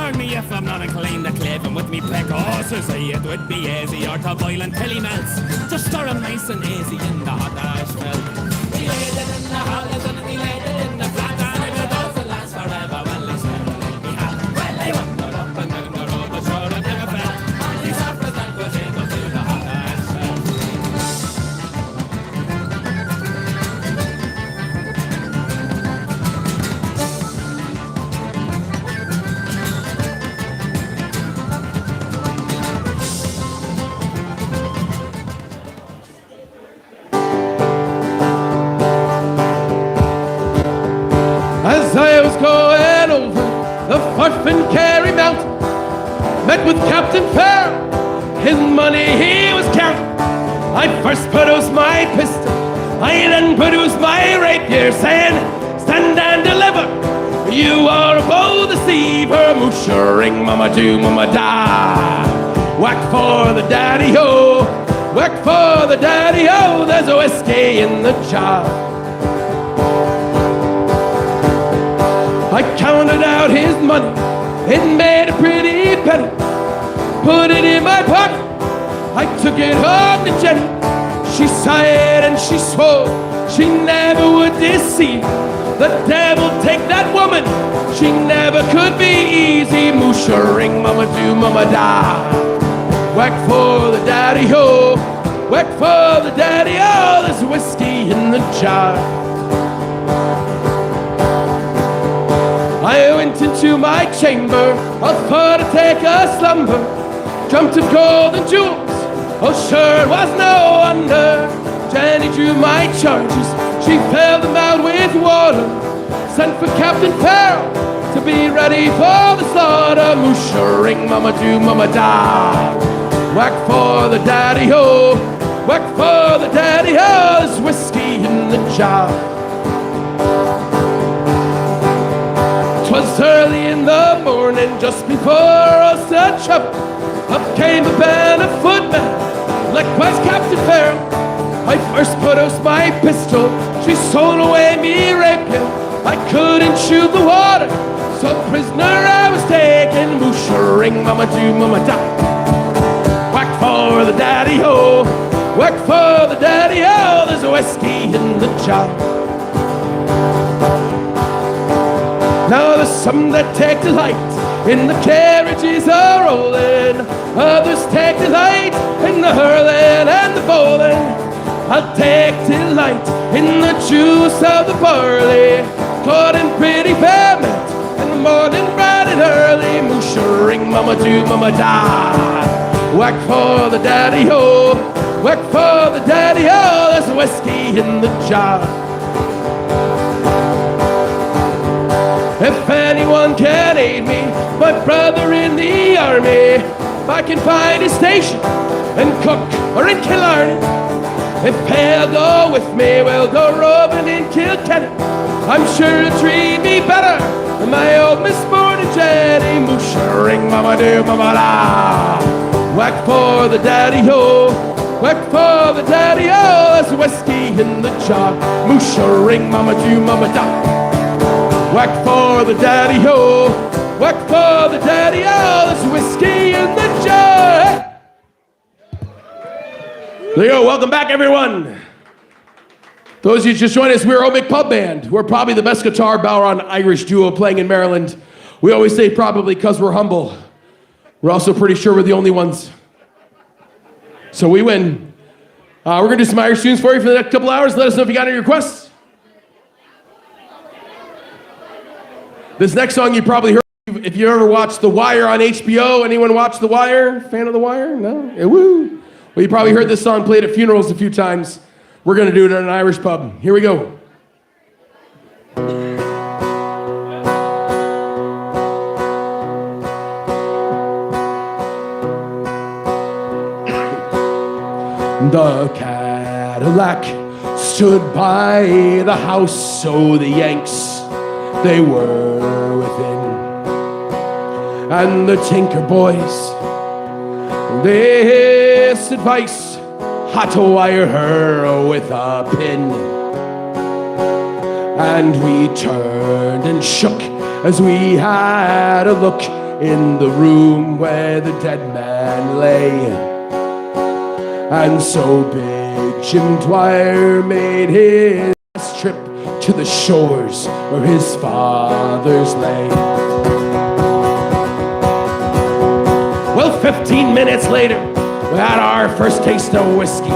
warn me if I'm not inclined to clave him with me peck horses. It would be easy or to boil and till he melts. Just stir him nice and easy in the hot asphalt. He laid it in the hollows and he laid it in the flat, and if it doesn't last forever, well, he's never let me have. Well, he wandered up and down the road, but sure it never fell. And he suffered that was able to the hot asphalt. As I was going over the Forth and Kerry Mountain, met with Captain Farrell, his money he was counting. I first produced my pistol, I then produced my rapier, saying, stand and deliver, you are above the sea, for mooshering, mama do, mama da. Whack for the daddy-ho, whack for the daddy-ho, there's a whiskey in the jar. I counted out his money, it made a pretty penny, put it in my pocket, I took it home to Jenny. She sighed and she swore she never would deceive. The devil take that woman, she never could be easy. Mooshering, mama do, mama da. Whack for the daddy-ho, whack for the daddy-ho, there's whiskey in the jar. I went into my chamber, I thought I'd take a slumber, dreamt of gold and jewels, oh sure it was no wonder. Jenny drew my charges, she filled them out with water, sent for Captain Farrell to be ready for the slaughter. Mooshering, mama do, mama da. Whack for the daddy-ho, whack for the daddy-ho, there's whiskey in the jar. 'Twas early in the morning, just before us to trouble, up came a band of footmen, likewise Captain Farrell. I first produced my pistol, she sold away me rapier. I couldn't shoot the water, so prisoner I was taken. Mooshering, mama do, mama da. Whack for the daddy-ho, whack for the daddy-ho, there's a whiskey in the jar. Now there's some that take delight in the carriages a-rolling, others take delight in the hurling and the bowling. I'll take delight in the juice of the barley, caught in pretty fair mint, in the morning bright and early. Mooshering, mama do, mama da. Whack for the daddy-ho, whack for the daddy-ho, there's whiskey in the jar. If anyone can aid me, my brother in the army, if I can find a station in Cook or in Killarney, if he'll go with me, we'll go roving in Kilkenny. I'm sure he'll treat me better than my old Miss Born and Jenny. Mooshering, mama do, mama da. Whack for the daddy-ho, whack for the daddy-ho, there's whiskey in the jar. Mooshering, mama do, mama da. Whack for the daddy-ho, whack for the daddy-ho, there's whiskey in the jar. There you go, welcome back everyone. Those of you just joined us, we're O'McPub Band. We're probably the best guitar Balron Irish duo playing in Maryland. We always say probably because we're humble. We're also pretty sure we're the only ones. So we win. We're gonna do some Irish tunes for you for the next couple hours. Let us know if you got any requests. This next song you probably heard if you ever watched The Wire on HBO. Anyone watch The Wire? Fan of The Wire? No? Yeah, woo! Well, you probably heard this song played at funerals a few times. We're gonna do it at an Irish pub. Here we go. The Cadillac stood by the house, so the Yanks, they were within. And the Tinker Boys, this advice, had to wire her with a pin. And we turned and shook as we had a look in the room where the dead man lay. And so big Jim Dwyer made his trip to the shores where his fathers lay. Well, 15 minutes later, we had our first taste of whiskey.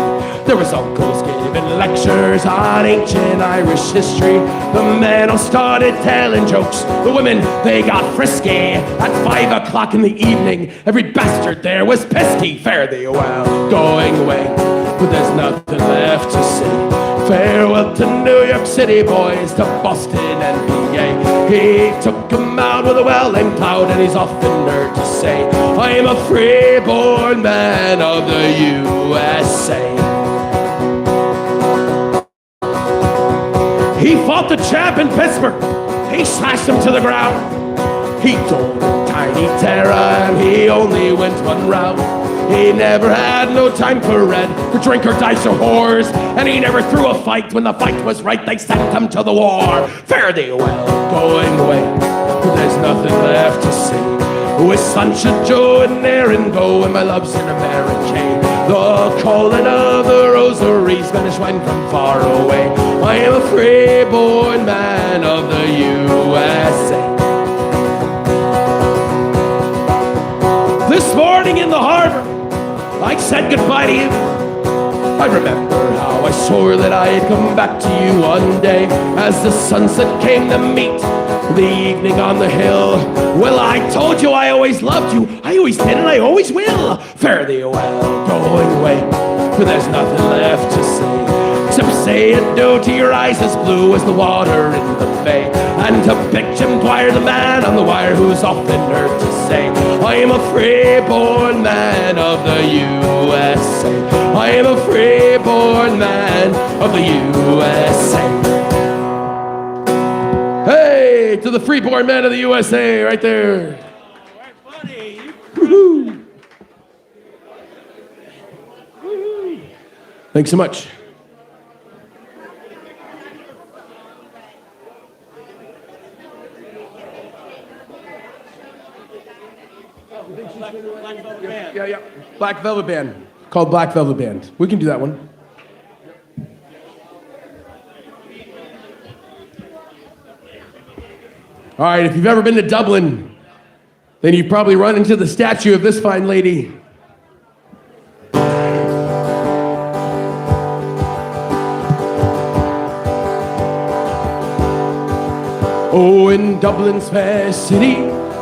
There was uncles giving lectures on ancient Irish history. The men all started telling jokes. The women, they got frisky. At 5 o'clock in the evening, every bastard there was pesky. Fare thee well, going away, but there's nothing left to see. Farewell to New York City, boys, to Boston and PA. He took him out with a well-named cloud, and he's often heard to say, I am a free-born man of the USA. He fought the champ in Pittsburgh. He slashed him to the ground. He told a tiny terror, and he only went one round. He never had no time for red, for drink or dice or whores, and he never threw a fight. When the fight was right, they sent him to the war. Fare thee well, going away, but there's nothing left to see. With Sunshine Joe and Aaron go, and my love's in America. The calling of the rosary, Spanish wine from far away. I am a free-born man of the USA. This morning in the harbor, I said goodbye to you. I remember how I swore that I'd come back to you one day, as the sunset came to meet the evening on the hill. Well, I told you I always loved you. I always did and I always will. Fare thee well, going away, for there's nothing left to say. Except say adieu to your eyes as blue as the water in the bay, and to pick Jim Dwyer, the man on the wire, who's often heard to say, I am a free-born man of the USA. I am a free-born man of the USA. Hey, to the free-born man of the USA, right there. Woo-hoo. Thanks so much. Yeah. Black Velvet Band. Called Black Velvet Band. We can do that one. All right, if you've ever been to Dublin, then you've probably run into the statue of this fine lady. Oh, in Dublin's fair city,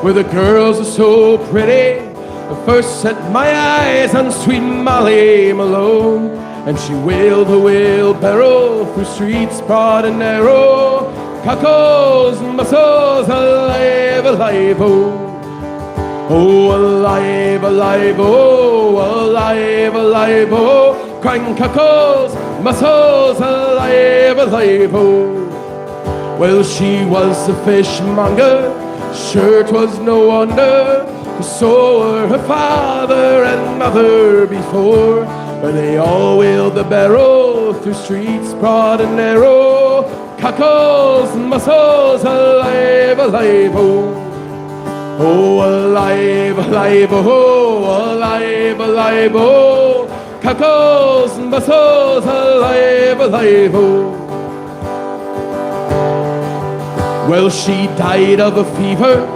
where the girls are so pretty, I first set my eyes on sweet Molly Malone, and she wheeled a wheelbarrow through streets broad and narrow, cockles and mussels, alive, alive, oh. Oh, alive, alive, oh, alive, alive, oh, crying cockles, mussels, alive, alive, oh. Well, she was a fishmonger, sure 'twas no wonder, so were her father and mother before, but they all wheeled the barrow through streets broad and narrow, cockles and mussels, alive, alive, oh. Oh, alive, alive, oh, alive, alive, oh, cockles and mussels, alive, alive, oh. Well, she died of a fever,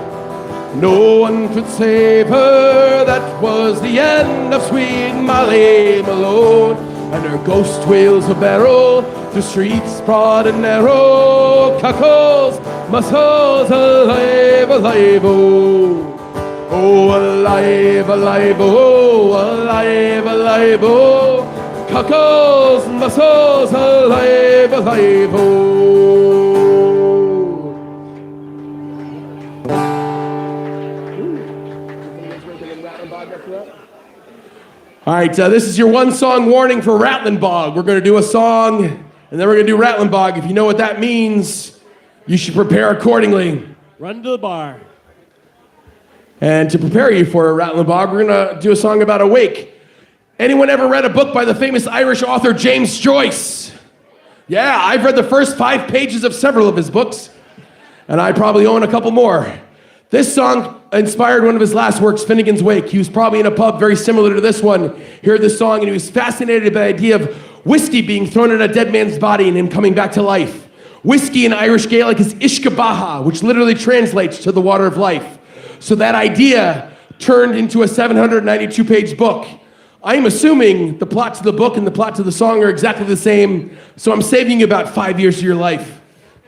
no one could save her. That was the end of sweet Molly Malone, and her ghost wheels a barrow through streets broad and narrow, cockles, mussels, alive, alive, oh. Oh, alive, alive, oh, alive, alive, oh, cockles, mussels, alive, alive, oh. All right, this is your one-song warning for Rattling Bog. We're going to do a song, and then we're going to do Rattling Bog. If you know what that means, you should prepare accordingly. Run to the bar. And to prepare you for a Rattling Bog, we're going to do a song about a wake. Anyone ever read a book by the famous Irish author James Joyce? Yeah, I've read the first 5 pages of several of his books, and I probably own a couple more. This song inspired one of his last works, Finnegan's Wake. He was probably in a pub very similar to this one. He heard this song and he was fascinated by the idea of whiskey being thrown in a dead man's body and him coming back to life. Whiskey in Irish Gaelic is Ishkabaha, which literally translates to the water of life. So that idea turned into a 792-page book. I'm assuming the plot to the book and the plot to the song are exactly the same, so I'm saving you about 5 years of your life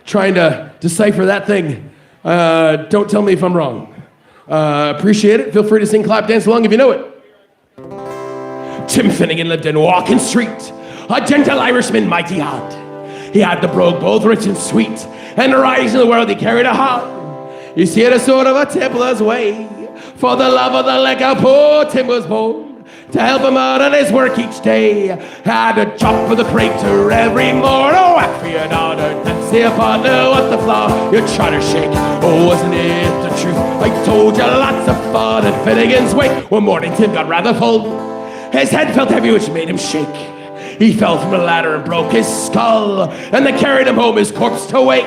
trying to decipher that thing. Don't tell me if I'm wrong. Appreciate it. Feel free to sing, clap, dance along if you know it. Tim Finnegan lived in Walking Street, a gentle Irishman, mighty hot. He had the brogue both rich and sweet, and the rise in the world he carried a heart. You see, the sort of a tippler's way, for the love of the liquor, poor Tim was born. To help him out on his work each day, had a chop for the crater every morning. Oh, whack for your daughter, and see if I know what the floor you try to shake. Oh, wasn't it the truth? I told you lots of fun at Finnegan's Wake. One morning Tim got rather full. His head felt heavy, which made him shake. He fell from a ladder and broke his skull, and they carried him home, his corpse to wake.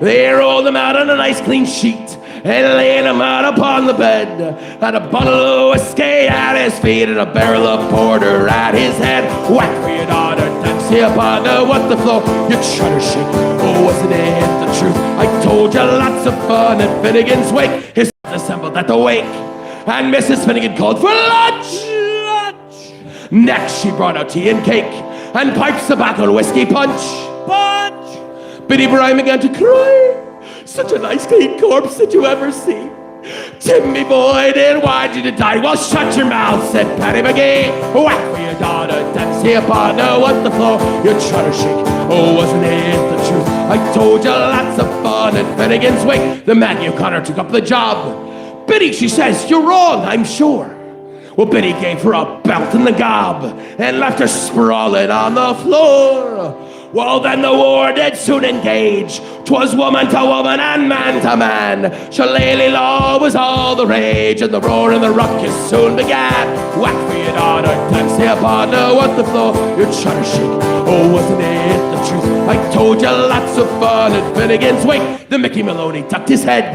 They rolled him out on a nice clean sheet and laid him out upon the bed. Had a bottle of whiskey at his feet and a barrel of porter at his head. Whack for your daughter, dancey upon what the floor you try to shake. Oh, wasn't it the truth? I told you lots of fun at Finnegan's Wake. His assembled at the wake, and Mrs. Finnegan called for lunch. Next she brought out tea and cake, and pipes, tobacco, and whiskey punch. Biddy Brian began to cry. Such a nice clean corpse did you ever see? Timmy boy, then why'd you die? Well, shut your mouth, said Paddy McGee. Whack for your daughter, dancey upon what the floor you try to shake. Oh, wasn't it the truth? I told you lots of fun at Finnegan's Wake. The Maggie O'Connor took up the job. Biddy, she says, you're wrong, I'm sure. Well, Biddy gave her a belt in the gob and left her sprawling on the floor. Well, then the war did soon engage. 'Twas woman to woman and man to man. Shillelagh law was all the rage, and the roar and the ruckus soon began. Whack for your daughter, dancey upon what the floor you try to shake. Oh, wasn't it the truth? I told you lots of fun at Finnegan's Wake. The Mickey Maloney ducked his head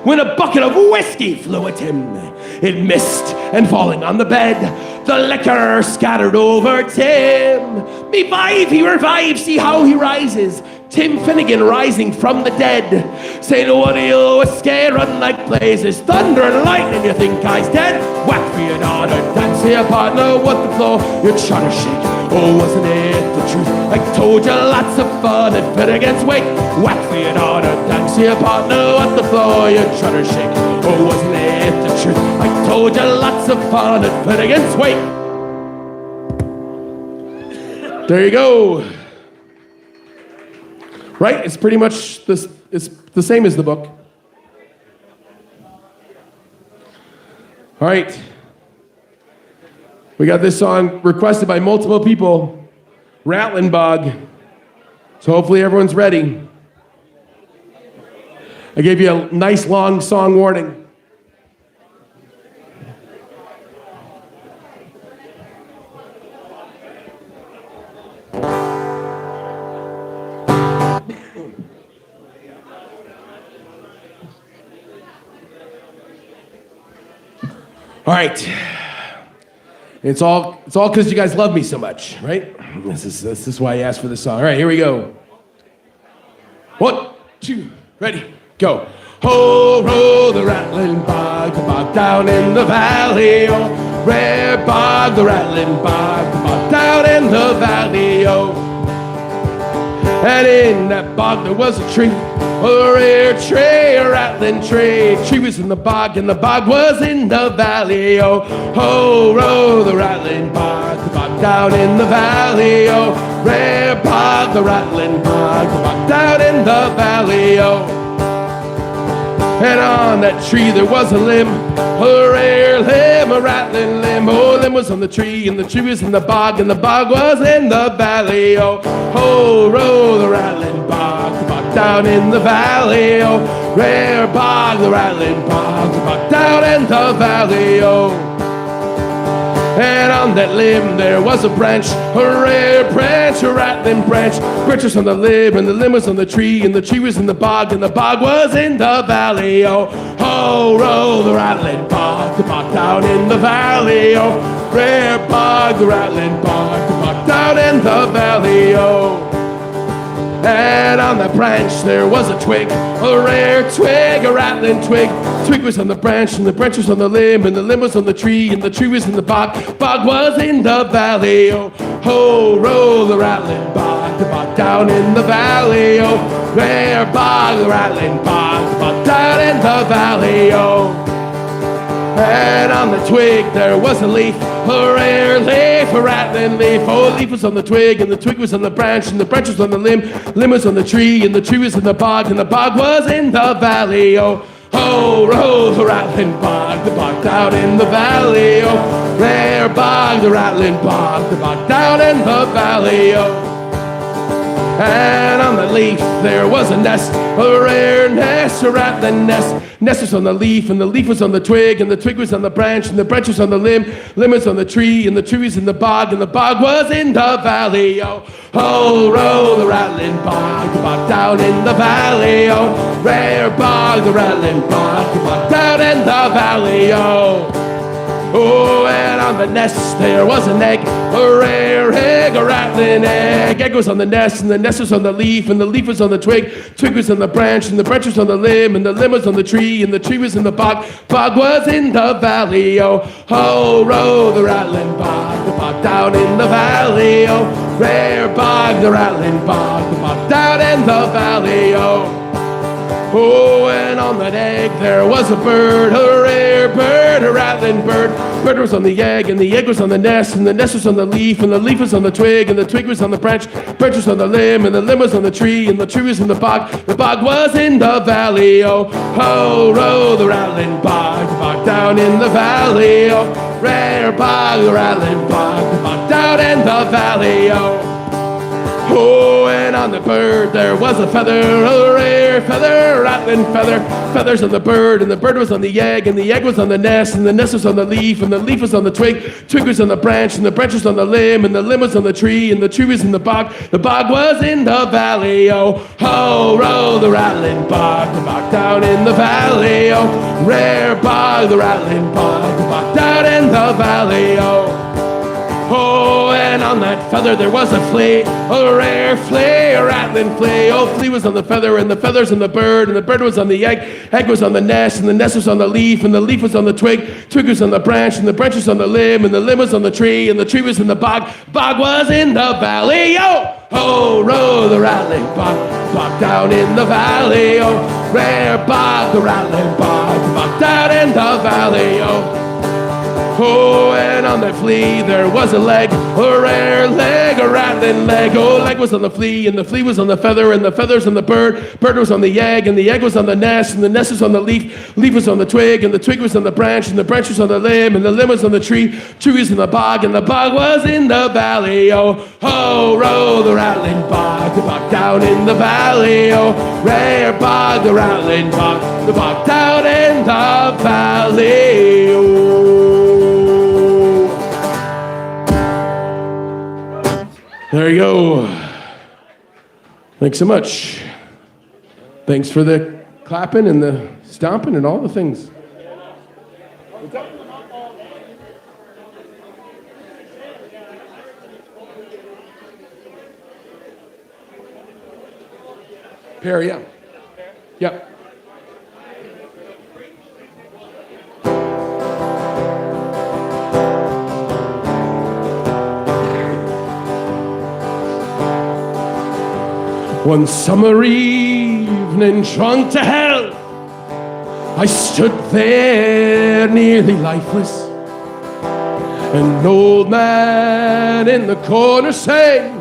when a bucket of whiskey flew at him. It missed, and falling on the bed, the liquor scattered over Tim. Revive, he revives, see how he rises. Tim Finnegan rising from the dead, saying, what do you whiskey run like blazes? Thunder and lightning, you think I's dead? Whack for your daughter, dancey upon what the floor you try to shake. Oh, wasn't it the truth? I told you lots of fun at Finnegan's Wake. Whack for your daughter, dancey upon what the floor you try to shake. Oh, wasn't it the truth? I told you lots of fun at Finnegan's Wake. There you go. Right? It's pretty much this. It's the same as the book. All right. We got this song requested by multiple people, Rattling Bog. So hopefully everyone's ready. I gave you a nice long song warning. All right. It's all because you guys love me so much, right? This is why I asked for this song. All right, here we go. 1, 2, ready, go. Ho, roll the rattling bog, the bog down in the valley, oh. Rare bog, the rattling bog, the bog down in the valley, oh. And in that bog there was a tree, a rare tree, a rattling tree. Tree was in the bog and the bog was in the valley, oh. Ho, roll the rattling bog, the bog down in the valley, oh. Rare bog, the rattling bog, the bog down in the valley, oh. And on that tree there was a limb, a rare limb, a rattling limb. Oh, limb was on the tree, and the tree was in the bog, and the bog was in the valley. Oh, ho, roll the rattling bog, the bog down in the valley. Oh, rare bog, the rattling bog, the bog down in the valley. Oh. And on that limb there was a branch, a rare branch, a rattling branch. Branch was on the limb, and the limb was on the tree, and the tree was in the bog, and the bog was in the valley. Oh, ho, roll the rattling bog down in the valley. Oh, rare bog, the rattling bog down in the valley. Oh. And on the branch there was a twig, a rare twig, a rattling twig. Twig was on the branch, and the branch was on the limb, and the limb was on the tree, and the tree was in the bog. Bog was in the valley. Oh, ho, roll the rattling bog down in the valley. Oh, rare bog, the rattling bog down in the valley. Oh. And on the twig there was a leaf, a rare leaf, a rattling leaf. Oh, the leaf was on the twig, and the twig was on the branch, and the branch was on the limb was on the tree, and the tree was in the bog, and the bog was in the valley. Oh, ho, roll the rattling bog down in the valley. Oh, rare bog, the rattling bog down in the valley. Oh. And on the leaf there was a nest, a rare nest, a rattling nest. Nest was on the leaf, and the leaf was on the twig, and the twig was on the branch, and the branch was on the limb was on the tree, and the tree was in the bog, and the bog was in the valley. Oh, ho, roll the rattling bog down in the valley. Oh, rare bog, the rattling bog down in the valley. Oh. Oh, and on the nest there was an egg, a rare egg, a rattling egg. Egg was on the nest, and the nest was on the leaf, and the leaf was on the twig. Twig was on the branch, and the branch was on the limb, and the limb was on the tree, and the tree was in the bog. Bog was in the valley. Oh, ho, roll the rattling bog down in the valley. Oh, rare bog, the rattling bog down in the valley. Oh. Oh, and on that egg there was a bird, a rare bird, a rattling bird. Bird was on the egg, and the egg was on the nest, and the nest was on the leaf, and the leaf was on the twig, and the twig was on the branch. Branch was on the limb, and the limb was on the tree, and the tree was in the bog. The bog was in the valley. Oh, ho, roll the rattling bog down in the valley. Oh, rare bog, the rattling bog down in the valley. Oh. Oh, and on the bird there was a feather, a rare feather, a rattling feather. Feathers on the bird, and the bird was on the egg, and the egg was on the nest, and the nest was on the leaf, and the leaf was on the twig. Twig was on the branch, and the branch was on the limb, and the limb was on the tree, and the tree was in the bog. The bog was in the valley. Oh, ho, roll the rattling bog down in the valley. Oh, rare bog, the rattling bog down in the valley. Oh. Oh, and on that feather there was a flea, a rare flea, a rattling flea. Oh, flea was on the feather, and the feather's on the bird, and the bird was on the egg. Egg was on the nest, and the nest was on the leaf, and the leaf was on the twig. Twig was on the branch, and the branch was on the limb, and the limb was on the tree, and the tree was in the bog. Bog was in the valley. Oh, roll the rattling bog down in the valley. Oh, rare bog, the rattling bog down in the valley. Oh, and on that flea there was a leg, a rare leg, a rattling leg. Oh, leg was on the flea, and the flea was on the feather, and the feather's on the bird. Bird was on the egg, and the egg was on the nest, and the nest was on the leaf. Leaf was on the twig, and the twig was on the branch, and the branch was on the limb, and the limb was on the tree. Tree was in the bog, and the bog was in the valley. Oh, ho, roll the rattling bog down in the valley. Oh, rare bog, the rattling bog down in the valley. Oh. There you go. Thanks so much. Thanks for the clapping and the stomping and all the things. Perry, yeah. Yep. One summer evening, drunk to hell, I stood there nearly lifeless. An old man in the corner sang,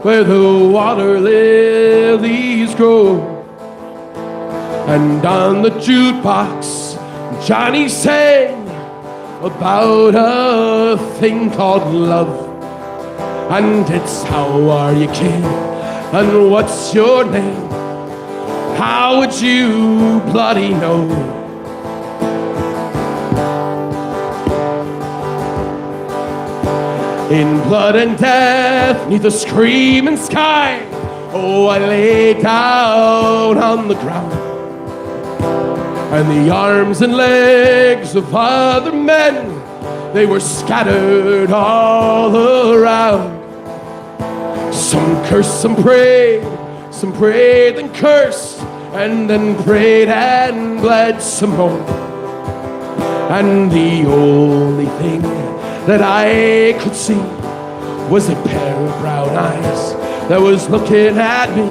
where the water lilies grow. And on the jukebox, Johnny sang about a thing called love. And it's how are you, kid? And what's your name? How would you bloody know? In blood and death, 'neath the screaming sky, oh, I lay down on the ground. And the arms and legs of other men, they were scattered all around. Some cursed, some prayed and cursed, and then prayed and bled some more. And the only thing that I could see was a pair of brown eyes that was looking at me.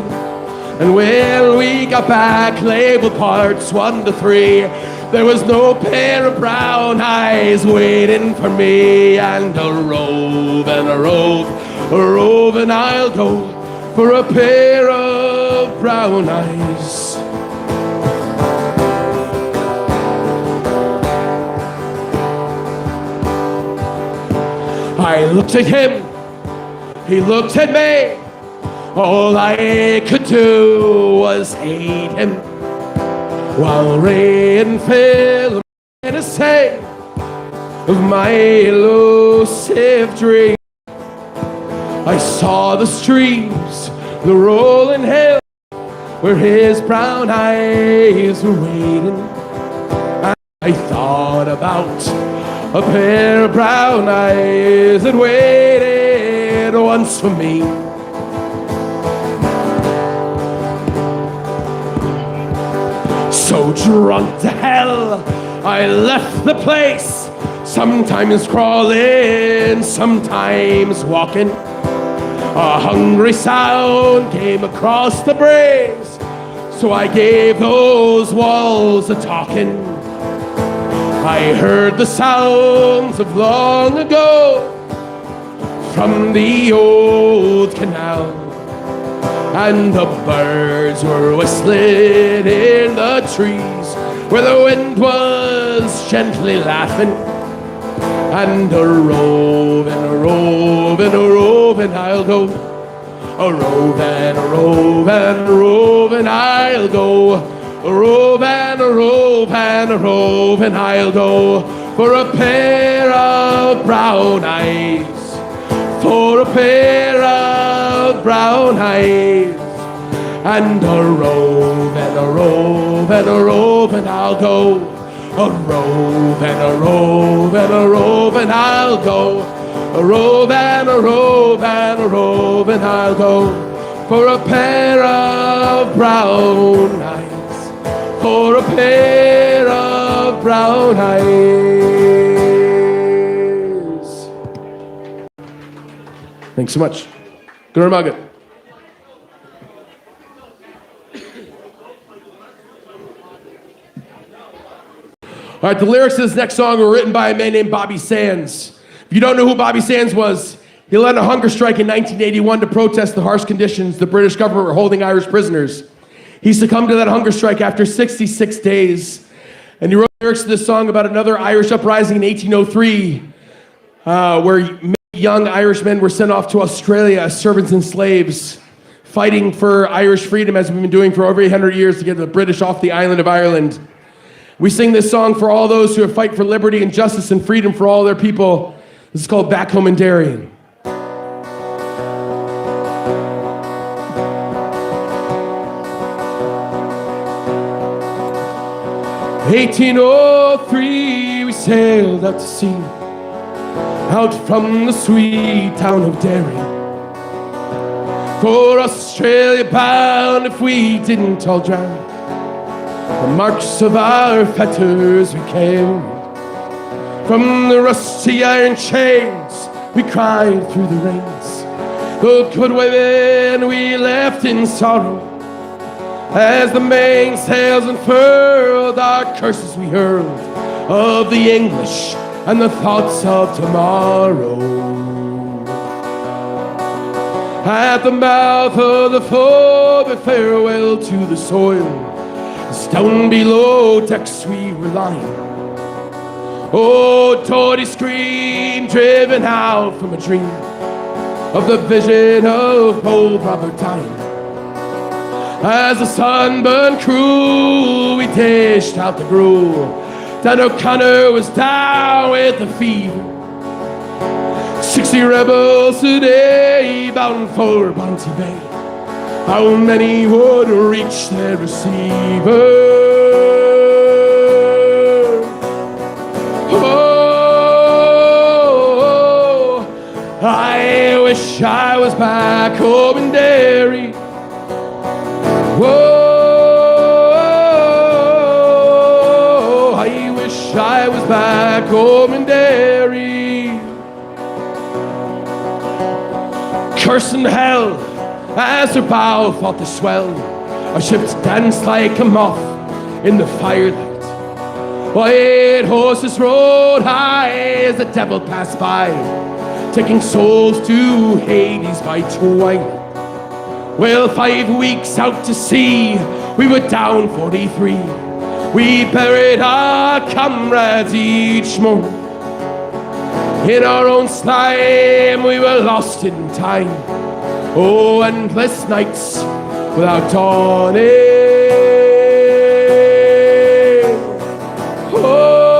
And when we got back, labeled parts 1 to 3, there was no pair of brown eyes waiting for me. And a rove and a rove, a rove, and I'll go for a pair of brown eyes. I looked at him, he looked at me. All I could do was hate him, while rain fell in a say of my elusive dream. I saw the streams, the rolling hill, where his brown eyes were waiting. And I thought about a pair of brown eyes that waited once for me. So drunk to hell, I left the place, sometimes crawling, sometimes walking. A hungry sound came across the breeze, so I gave those walls a talking. I heard the sounds of long ago from the old canal, and the birds were whistling in the trees where the wind was gently laughing. And a rove and a rove and a rove, and I'll go. A rove and a rove and a rove, and I'll go. A rove and a rove and a rove, and I'll go for a pair of brown eyes. For a pair of brown eyes. And a rove and a rove and a rove, and I'll go. A rove and a rove and a rove, and I'll go. A rove and a rove and a rove, and I'll go for a pair of brown eyes. For a pair of brown eyes. Thanks so much. Good Margaret. All right, the lyrics to this next song were written by a man named Bobby Sands. If you don't know who Bobby Sands was, he led a hunger strike in 1981 to protest the harsh conditions the British government were holding Irish prisoners. He succumbed to that hunger strike after 66 days. And he wrote lyrics to this song about another Irish uprising in 1803, where many young Irishmen were sent off to Australia as servants and slaves, fighting for Irish freedom as we've been doing for over 800 years to get the British off the island of Ireland. We sing this song for all those who fight for liberty and justice and freedom for all their people. This is called Back Home in Darien. 1803, we sailed out to sea, out from the sweet town of Derry. For Australia bound, if we didn't all drown, the marks of our fetters we carried. From the rusty iron chains, we cried through the rains. The good women we left in sorrow. As the mainsails unfurled, our curses we hurled of the English and the thoughts of tomorrow. At the mouth of the flood, a farewell to the soil. Down below decks we were lying. Oh, Dory screamed, driven out from a dream of the vision of old Robert dying. As the sun burned cruel, we dished out the gruel. Dan O'Connor was down with the fever. 60 rebels today bound for Bounty Bay. How many would reach their receiver? Oh, I wish I was back home in Derry. Whoa, I wish I was back home in Derry. Cursing hell as their bow fought to swell. Our ships danced like a moth in the firelight. White horses rode high as the devil passed by, taking souls to Hades by twilight. Well, 5 weeks out to sea, we were down 43. We buried our comrades each morning. In our own slime, we were lost in time. Oh, endless nights without dawning. Oh,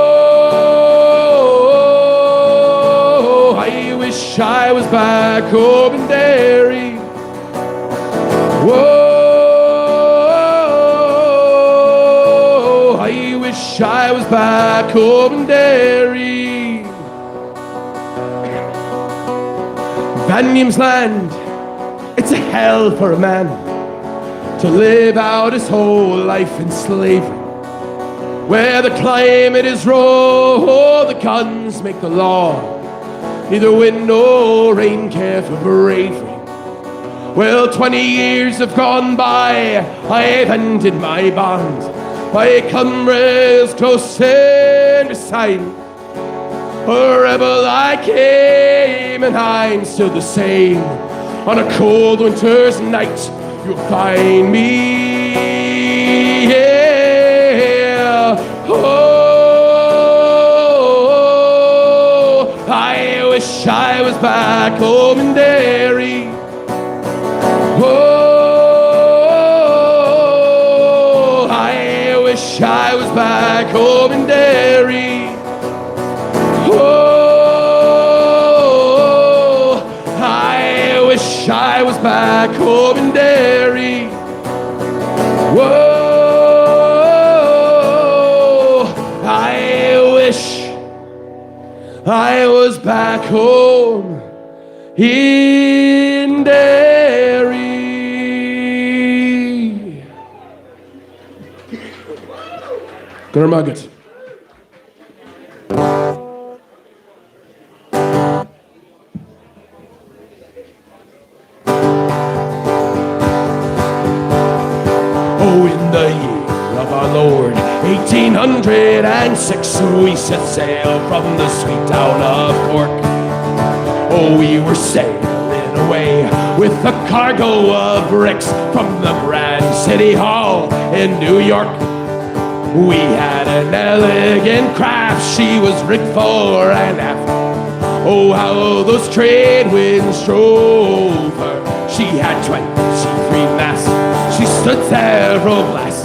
I wish I was back home in Derry. Whoa, I wish I was back home in Derry. Vanium's land, it's a hell for a man to live out his whole life in slavery, where the climate is raw, the guns make the law, neither wind nor rain care for bravery. Well, 20 years have gone by, I've ended my bond. My comrades close and beside me. A rebel I came, and I'm still the same. On a cold winter's night, you'll find me. Yeah. Oh, I wish I was back home in Derry. Oh, I wish I was back home in Derry. Oh, I wish I was back home in Derry. Whoa, I wish I was back home in Derry. Gurmagat. Oh, in the year of our Lord, 1806, we set sail from the sweet town of Cork. Oh, we were sailing away with a cargo of bricks from the Grand City Hall in New York. We had an elegant craft, she was rigged fore and aft. Oh, how those trade winds drove her. She had 23 masts, she stood several blasts.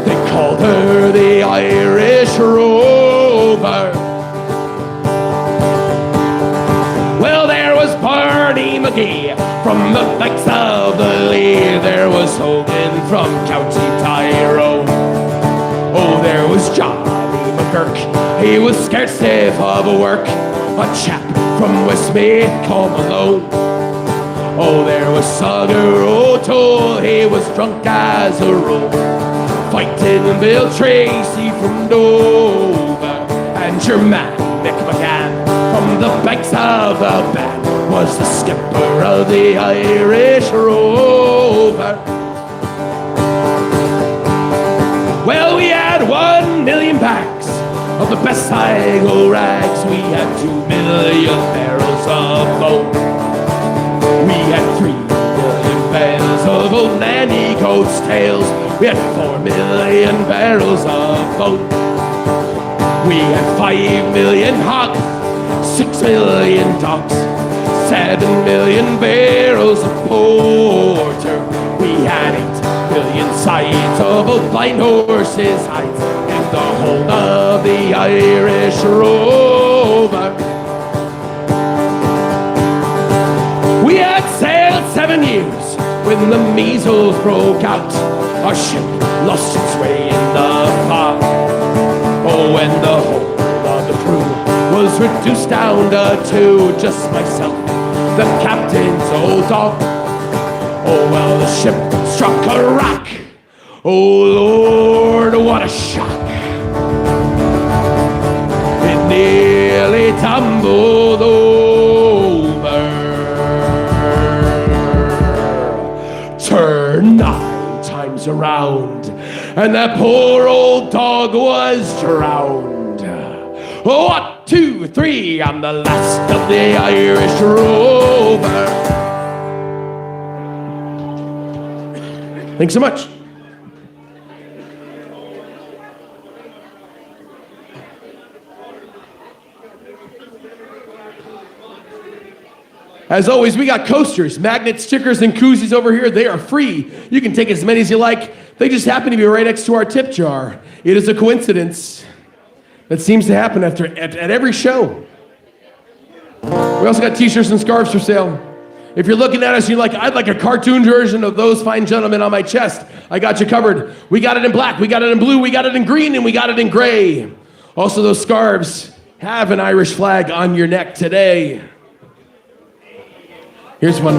They called her the Irish Rover. Well, there was Barney McGee from the banks of the Lee. There was Hogan from County Tyrone. Oh, there was Johnny McGurk, he was scared stiff of work. A chap from Westmeath called Malone. Oh, there was Sugger O'Toole, he was drunk as a roll. Fighting Bill Tracy from Dover. And Jermaine McMahon from the banks of the Bann was the skipper of the Irish Rover. Well, we had 1 million bags of the best Sligo rags. We had 2 million barrels of bone. We had 3 million bales of old nanny goat's tails. We had 4 million barrels of bone. We had 5 million hogs, 6 million dogs, 7 million barrels of porter. We had 8 million sides of old blind horses' hides in the hold of the Irish Rover. when the measles broke out, our ship lost its way in the fog. Oh, and the whole of the crew was reduced down to two, just myself, the captain's old dog. Oh, well, the ship struck a rock. Oh, Lord, what a shock. It nearly tumbled over. Turned 9 times around, and that poor old dog was drowned. 1, 2, 3, I'm the last of the Irish rover. Thanks so much. As always, we got coasters, magnets, stickers, and koozies over here. They are free. You can take as many as you like. They just happen to be right next to our tip jar. It is a coincidence that seems to happen at every show. We also got t-shirts and scarves for sale. If you're looking at us and you're like, I'd like a cartoon version of those fine gentlemen on my chest, I got you covered. We got it in black, we got it in blue, we got it in green, and we got it in gray. Also, those scarves have an Irish flag on your neck today. Here's one.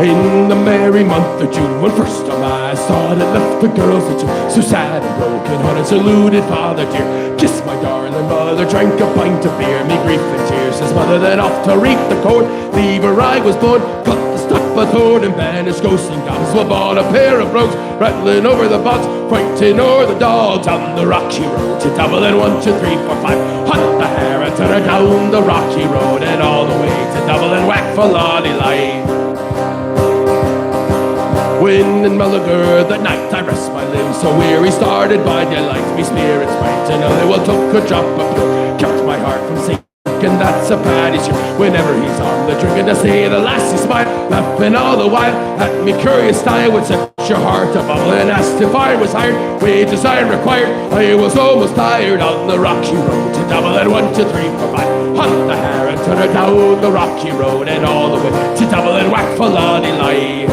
In the merry month of June, when first of I saw it, left the girls at two, so sad and broken hearted, saluted father dear, kissed my darling mother, drank a pint of beer, me grief and tears, his mother then off to reap the corn, leave her I was born, cut the stuff a thorn and banished ghosts and gobs, we bought a pair of brogues, rattling over the bots, fighting o'er the dogs on the rocky road, to Dublin 1, 2, 3, 4, 5, hunt the hare and turn her down the rocky road, and all the way to Dublin, whack for Lolly Lie. When in Mulligar that night I rest my limbs, so weary started by delight, me spirits bright, and I well took a drop of pill, kept my heart from sinking, that's a Paddy's year. Whenever he's on the drink, and to say the lassie smile, laughing all the while at me curious style, with such a heart a bubble, and asked if I was hired, wages I required. I was almost tired on the rocky road to Dublin 1, 2, 3, 4, 5, hunt the hare and turn her down the rocky road, and all the way to Dublin, whack for Lolly Lie.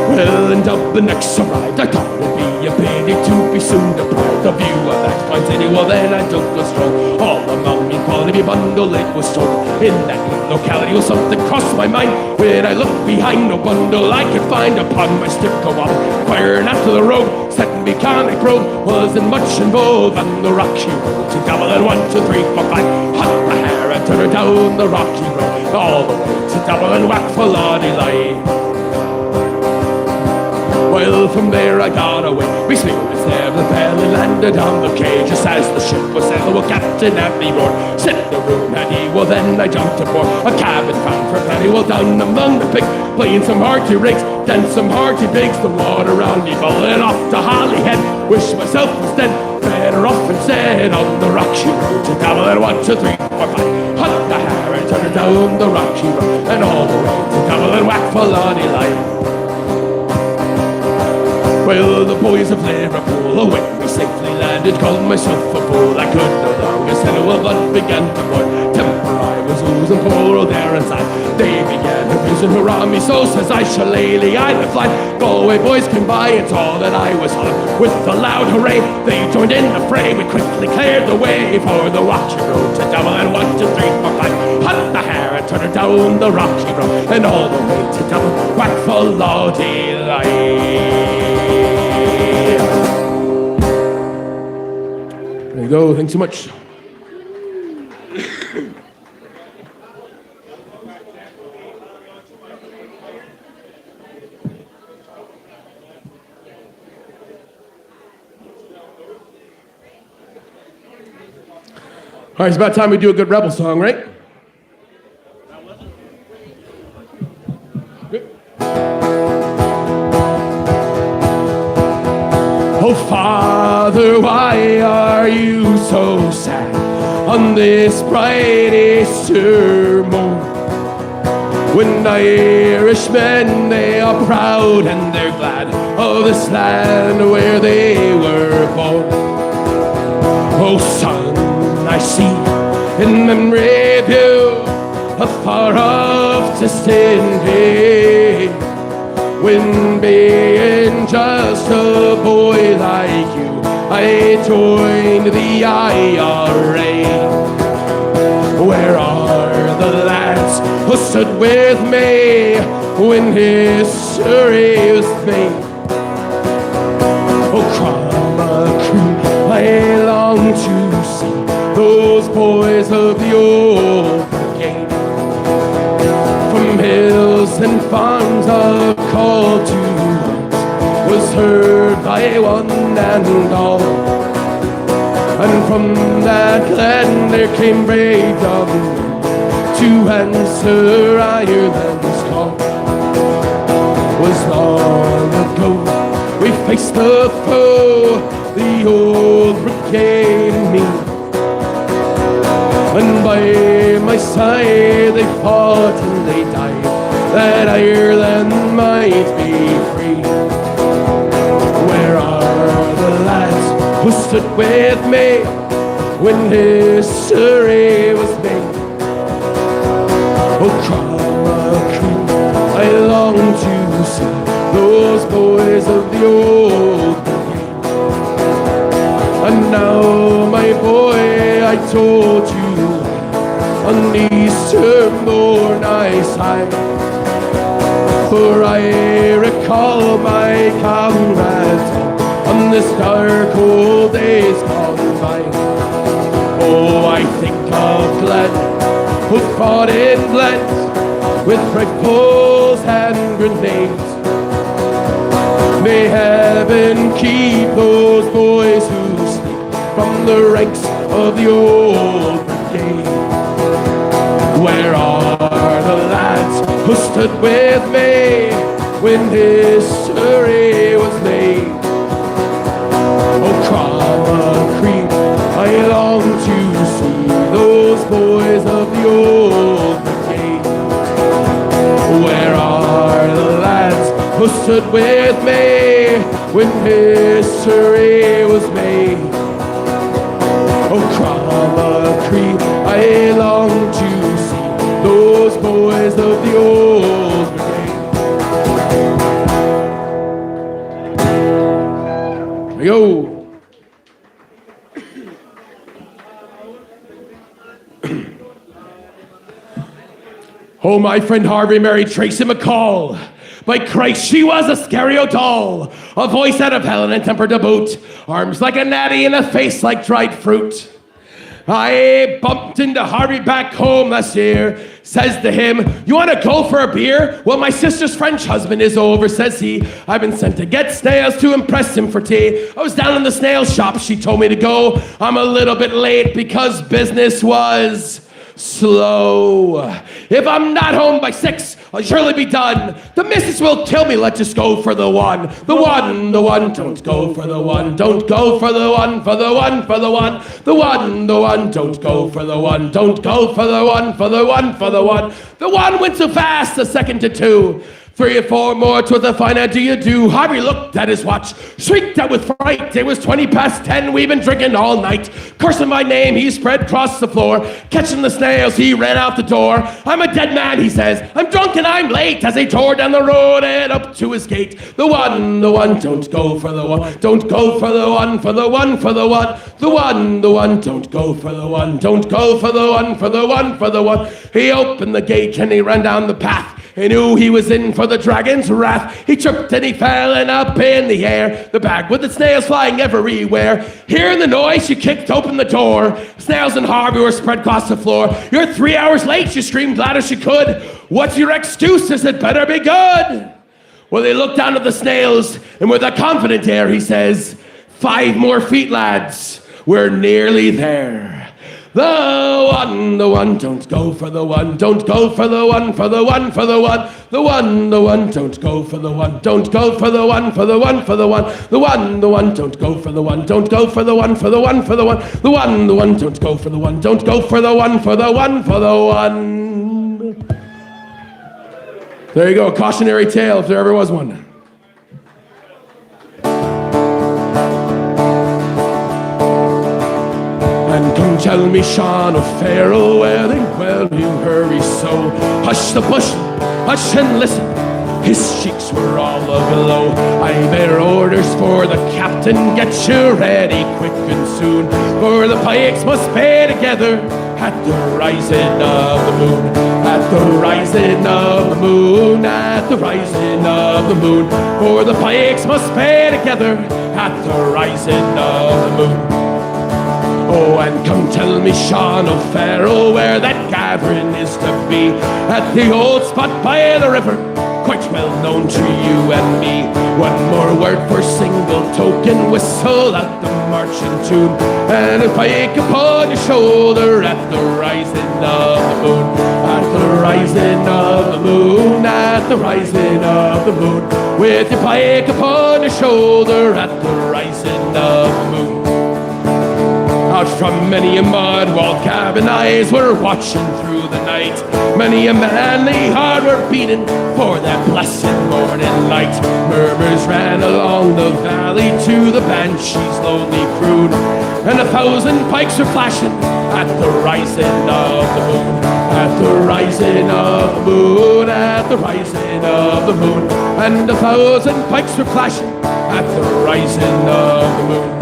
Well, in Dublin next arrived, I thought it'd be a pity to be soon deprived of view of that fine city. Well, then I took a stroll all among me quality bundle it was sold. In that locality was something crossed my mind. When I looked behind, no bundle I could find upon my stick go up, firing after the road, setting me comic road, wasn't much in vogue on the rocky road to Dublin 1, 2, 3, 4, 5, hunt the hare and turn her down the rocky road, all the way to Dublin, whack for Lolly Lie. Well, from there I got away. We spirits never fell and landed on the quay just as the ship was sailing. Well, Captain at me roared, sit in the room, had he? Well, then I jumped aboard a cabin found for Paddy. Well, down among the pigs, playing some hearty rigs, then some hearty pigs. The water around me bubbling off to Holyhead. Wish myself was dead, better off instead on the rocky road to Dublin 1, 2, 3, 4, 5. Hunt the hare and turn her down the rocky road, and all the way to Dublin, whack for Lolly Lie. Well, the boys of Liverpool, when we safely landed, called myself a fool. I could no longer stand, well, blood began to boil. Temper I was losing, poor old Aaron's side. They began abusing her on me, so says I, shillelagh, I let fly. Galway boys came by and saw that I was hot. With a loud hooray, they joined in the fray. We quickly cleared the way for the rocky road to Dublin 1, 2, 3, 4, 5. Hunt the hare and turn her down the rocky road, and all the way to Dublin, whack for Lolly Lie. There you go, thanks so much. All right, it's about time we do a good rebel song, right? Oh, Father, why are you so sad on this bright Easter morn? When Irishmen, they are proud and they're glad of this land where they were born. Oh, son, I see in memory view a far off distant day, when being just a boy like you, I joined the IRA. Where are the lads who stood with me when history was made? Oh, Chroma Crew, I long to see those boys of the old brigade. From hills and farms a call to arms was heard by one and all, and from that glen there came brave young men to answer Ireland's call. Was long ago we faced the foe, the old brigade and me, and by my side they fought and they died, that Ireland might be free. Where are the lads who stood with me when history was made? Oh, Chroma Crew, I long to see those boys of the old brigade. And now, my boy, I told you on Easter morn I sighed, for I recall my comrades on this dark old days gone by. Oh, I think of Glen, who fought in Blent with rifles and grenades. May heaven keep those boys who sleep from the ranks of the old brigade. Where are the lads who stood with me when history was made? Oh, Chroma Creek, I long to see those boys of the old brigade. Where are the lads who stood with me when history was made? Oh, Chroma Creek, I long to see those boys of the old brigade. Here we go. Oh, my friend Harvey married Tracy McCall. By Christ, she was a scary old doll. A voice out of hell and a temper to boot. Arms like a natty and a face like dried fruit. I bumped into Harvey back home last year. Says to him, you want to go for a beer? Well, my sister's French husband is over, says he. I've been sent to get snails to impress him for tea. I was down in the snail shop, she told me to go. I'm a little bit late because business was slow. If I'm not home by 6, I'll surely be done. The missus will kill me. Let's just go for the one. The one, the one. Don't go for the one. Don't go for the one. For the one, for the one. The one, the one. Don't go for the one. Don't go for the one. For the one, for the one. The one went so fast, a second to 2. 3 or 4 more to the fine do you do. Harvey looked at his watch, shrieked out with fright. It was 10:20. We've been drinking all night. Cursing my name, he spread across the floor. Catching the snails, he ran out the door. I'm a dead man, he says. I'm drunk and I'm late. As he tore down the road and up to his gate. The one, the one. Don't go for the one. Don't go for the one. For the one, for the one. The one, the one. Don't go for the one. Don't go for the one. For the one, for the one. He opened the gate and he ran down the path. He knew he was in for the dragon's wrath. He tripped and he fell and up in the air. The bag with the snails flying everywhere. Hearing the noise, she kicked open the door. Snails and Harvey were spread across the floor. You're 3 hours late, she screamed loud as she could. What's your excuse? It better be good. Well, he looked down at the snails, and with a confident air, he says, 5 more feet, lads. We're nearly there. The one, don't go for the one, don't go for the one, for the one, for the one, the one, don't go for the one, don't go for the one, for the one, for the one, the one, don't go for the one, don't go for the one, for the one, for the one, the one, don't go for the one, don't go for the one, for the one, for the one. There you go, cautionary tale if there ever was one. tell me, Sean O'Farrell, where they will you hurry so? Hush the bush, hush and listen. His cheeks were all aglow. I bear orders for the captain, get you ready quick and soon, for the pikes must pay together at the rising of the moon, at the rising of the moon, at the rising of the moon, for the pikes must pay together at the rising of the moon. Oh, and come tell me, Sean O'Farrell, where that gathering is to be, at the old spot by the river, quite well known to you and me. One more word for single token, whistle at the marching tune, and a pike upon your shoulder at the rising of the moon, at the rising of the moon, at the rising of the moon, with your pike upon your shoulder at the rising of the moon. Out from many a mud wall cabin eyes were watching through the night. Many a manly heart were beating for that blessed morning light. Murmurs ran along the valley to the banshee's lonely croon, and 1,000 pikes were flashing at the rising of the moon, at the rising of the moon, at the rising of the moon, and 1,000 pikes were flashing at the rising of the moon.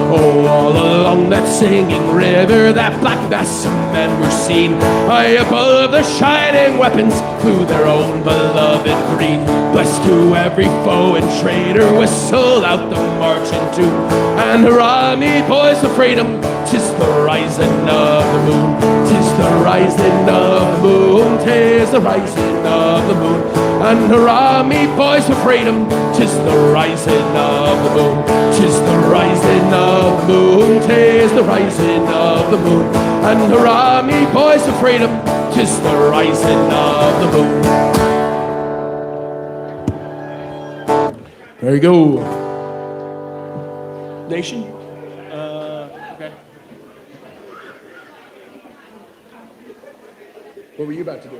Oh, all along that singing river, that black mass of men were seen. High above their shining weapons flew their own beloved green. Blessed to every foe and traitor, whistle out the marching tune, and hurrah me boys of freedom, 'tis the rising of the moon, 'tis the rising of the moon, 'tis the rising of the moon, and hurrah me boys of freedom, 'tis the rising of the moon, 'tis the rising of the moon, 'tis the rising of the moon, and hurrah me boys of freedom, 'tis the rising of the moon. There you go. Nation? Okay. What were you about to do?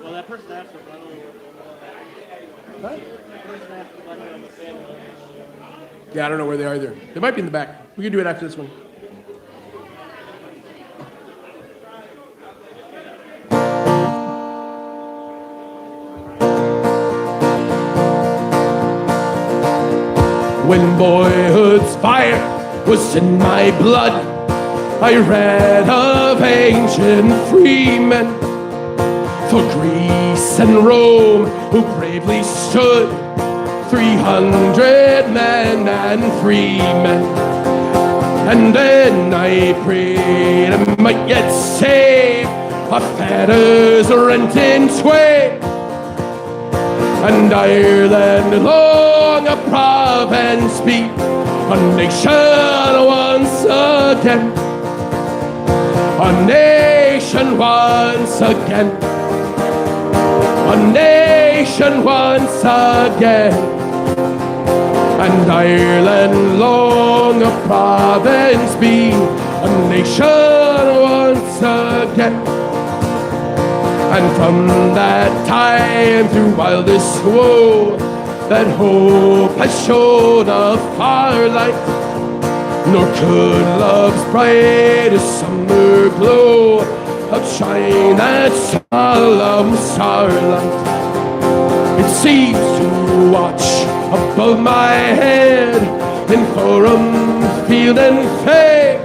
Well, that person asked if I don't know. Huh? That person asked if I don't understand. Yeah, I don't know where they are either. They might be in the back. We can do it after this one. When boyhood's fire was in my blood, I read of ancient freemen for Greece and Rome who bravely stood, 300 men and freemen. And then I prayed I might get saved, our fetters rent in twain, and Ireland long a province be, a nation once again, a nation once again, a nation once again, and Ireland long a province be, a nation once again. And from that time through wildest woe, that hope has shone a far light, nor could love's brightest summer glow outshine that solemn starlight. It seems to watch above my head in forum, field and fane,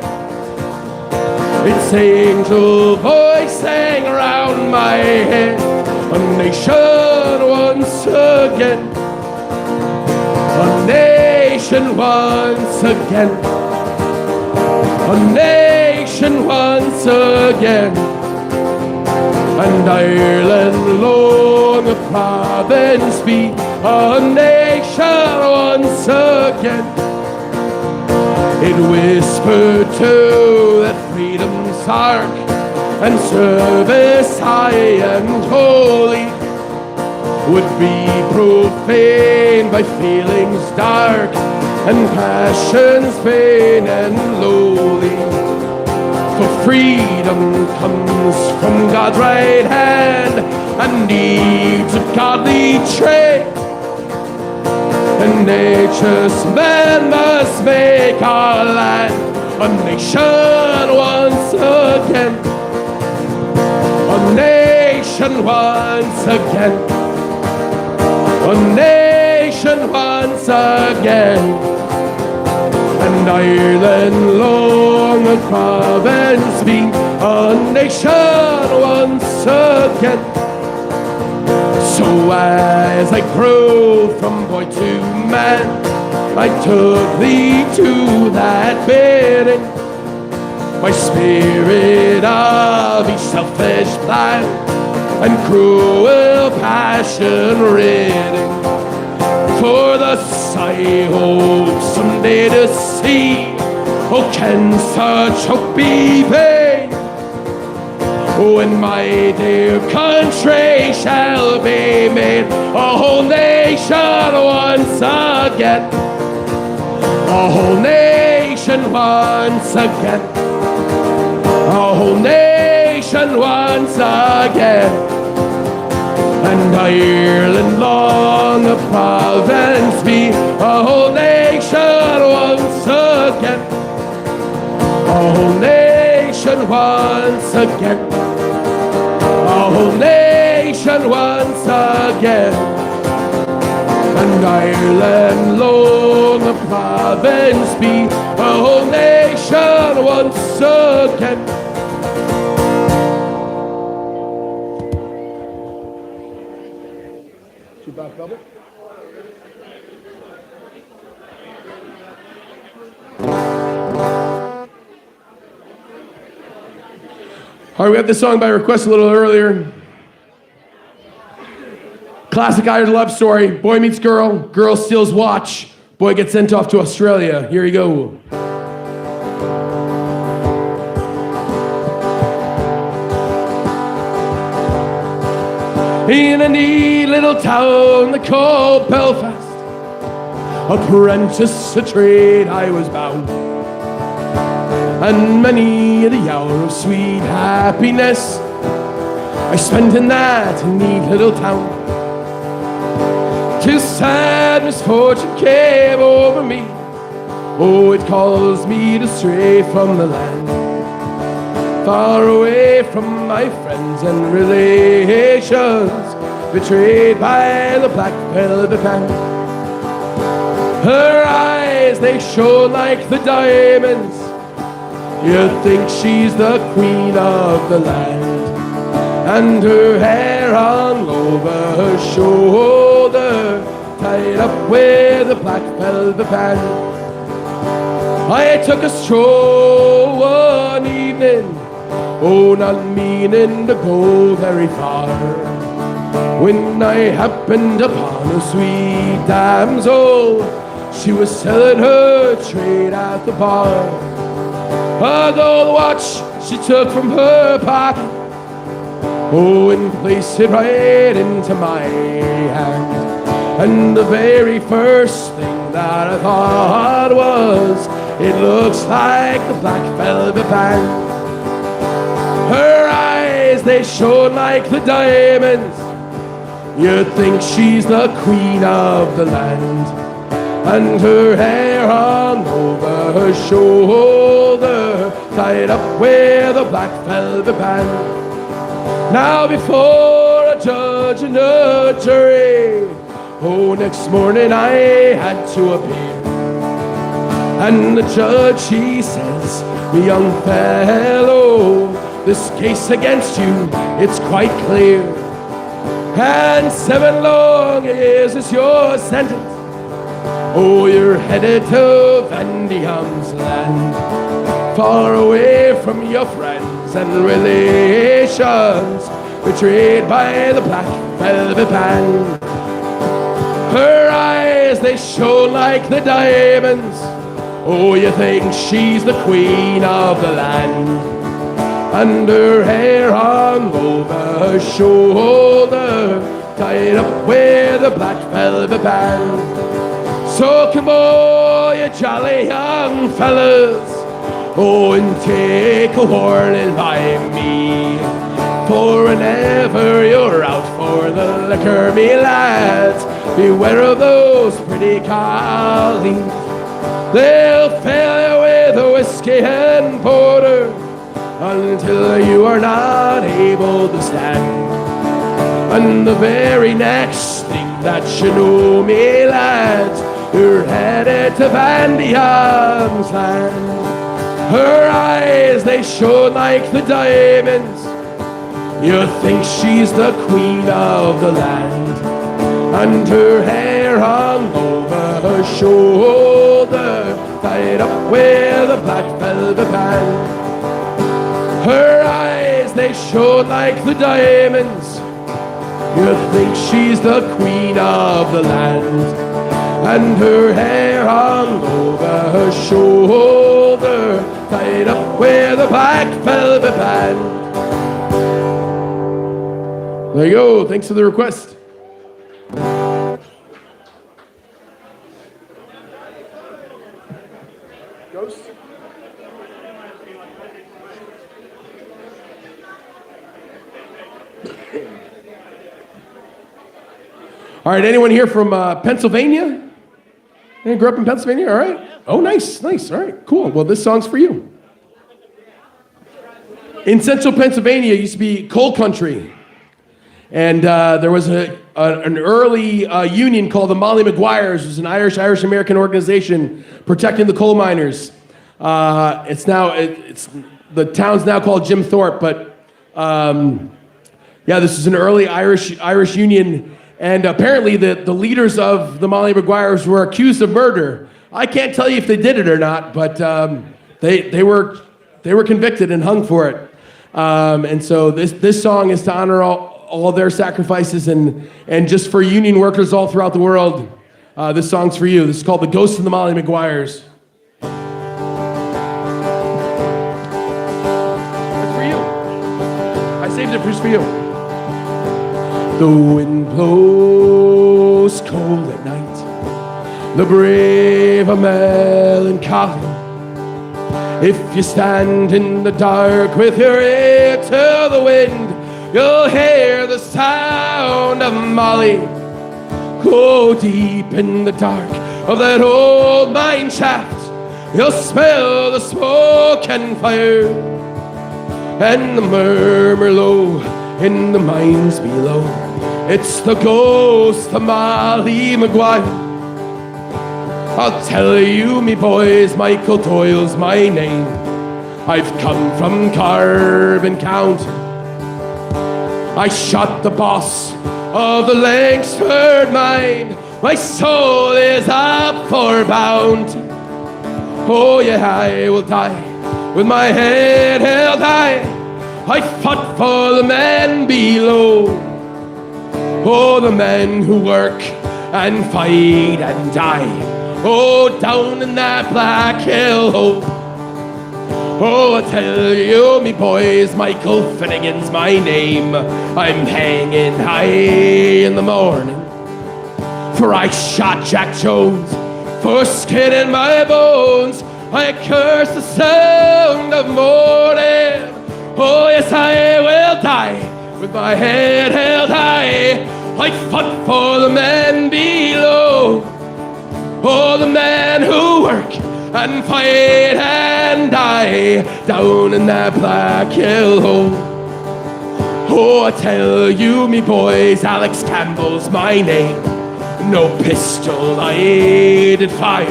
its angel voice sang around my head, a nation once again, a nation once again, a nation once again, and Ireland long a province be, a nation once again. It whispered too that freedom's ark and service high and holy would be profaned by feelings dark and passions vain and lowly. For freedom comes from God's right hand and needs a godly trait, and nature's man must make our land a nation once again, a nation once again, a nation once again. And Ireland long a province be, a nation once again. So as I grew from boy to man, I took thee to that bidding. My spirit of each selfish plan and cruel passion ridding. For thus I hope someday to see, oh, can such hope be vain? When my dear country shall be made a whole nation once again, a whole nation once again, a whole nation once again. And Ireland long a province be, a whole nation once again, a whole nation once again, a whole nation once again. And Ireland long a province be, a whole nation once again. Back double. All right, we have this song by request a little earlier. Classic Irish love story. Boy meets girl, girl steals watch, boy gets sent off to Australia. Here you go. In a neat little town they called Belfast, apprentice to trade I was bound, and many the hour of sweet happiness I spent in that neat little town. Till sad misfortune came over me, oh, it caused me to stray from the land, far away from my friends and relations, betrayed by the black velvet band. Her eyes, they shone like the diamonds, you'd think she's the queen of the land, and her hair hung over her shoulder, tied up with a black velvet band. I took a stroll one evening, oh, not meaning to go very far, when I happened upon a sweet damsel. She was selling her trade at the bar. A gold watch she took from her pocket, oh, and placed it right into my hand. And the very first thing that I thought was, it looks like the black velvet band. Her eyes, they shone like the diamonds, you'd think she's the queen of the land, and her hair hung over her shoulder, tied up with a black velvet band. Now before a judge and a jury, oh, next morning I had to appear, and the judge, he says, "Me young fellow, this case against you, it's quite clear, and 7 long years is your sentence. Oh, you're headed to Vandium's land, far away from your friends and relations, betrayed by the black velvet band." Her eyes, they shone like the diamonds, oh, you think she's the queen of the land, and her hair hung over her shoulder, tied up with a black velvet band. So come on, you jolly young fellas, oh, and take a warning by me, for whenever you're out for the liquor, me lads, beware of those pretty collies. They'll fill you with whiskey and porter until you are not able to stand. And the very next thing that you know, me lads, you're headed to Van Dion's land. Her eyes, they shone like the diamonds. You think she's the queen of the land. And her hair hung over her shoulder, tied up with a black velvet band. Her eyes, they shone like the diamonds. You think she's the queen of the land. And her hair hung over her shoulder, tied up with a black velvet band. There you go. Thanks for the request. Ghost? All right, anyone here from Pennsylvania? Anyone grew up in Pennsylvania? All right. Oh, nice, nice. All right, cool. Well, this song's for you. In central Pennsylvania, it used to be coal country. And there was an early union called the Molly Maguires. It was an Irish-American organization protecting the coal miners. The town's now called Jim Thorpe, but this is an early Irish union. And apparently the leaders of the Molly Maguires were accused of murder. I can't tell you if they did it or not, but they were convicted and hung for it. And so this song is to honor all their sacrifices and just for union workers all throughout the world. This song's for you. This is called The Ghost of the Molly Maguires. It's for you. I saved it just for you. The wind blows cold at night. The brave are melancholy. If you stand in the dark with your ear to the wind, you'll hear the sound of Molly. Go deep in the dark of that old mine shaft. You'll smell the smoke and fire, and the murmur low in the mines below. It's the ghost of Molly Maguire. I'll tell you, me boys, Michael Doyle's my name. I've come from Carbon County. I shot the boss of the Langsford mine. My soul is up for bounty. Oh yeah, I will die with my head held high. I fought for the men below. Oh, the men who work and fight and die. Oh, down in that Black Hill hole. Oh, I tell you, me boys, Michael Finnegan's my name. I'm hanging high in the morning, for I shot Jack Jones for skin in my bones. I curse the sound of morning. Oh, yes, I will die with my head held high. I fought for the men below. Oh, the men who work and fight and die down in that Black Hill hole. Oh, I tell you, me boys, Alex Campbell's my name. No pistol I did fire,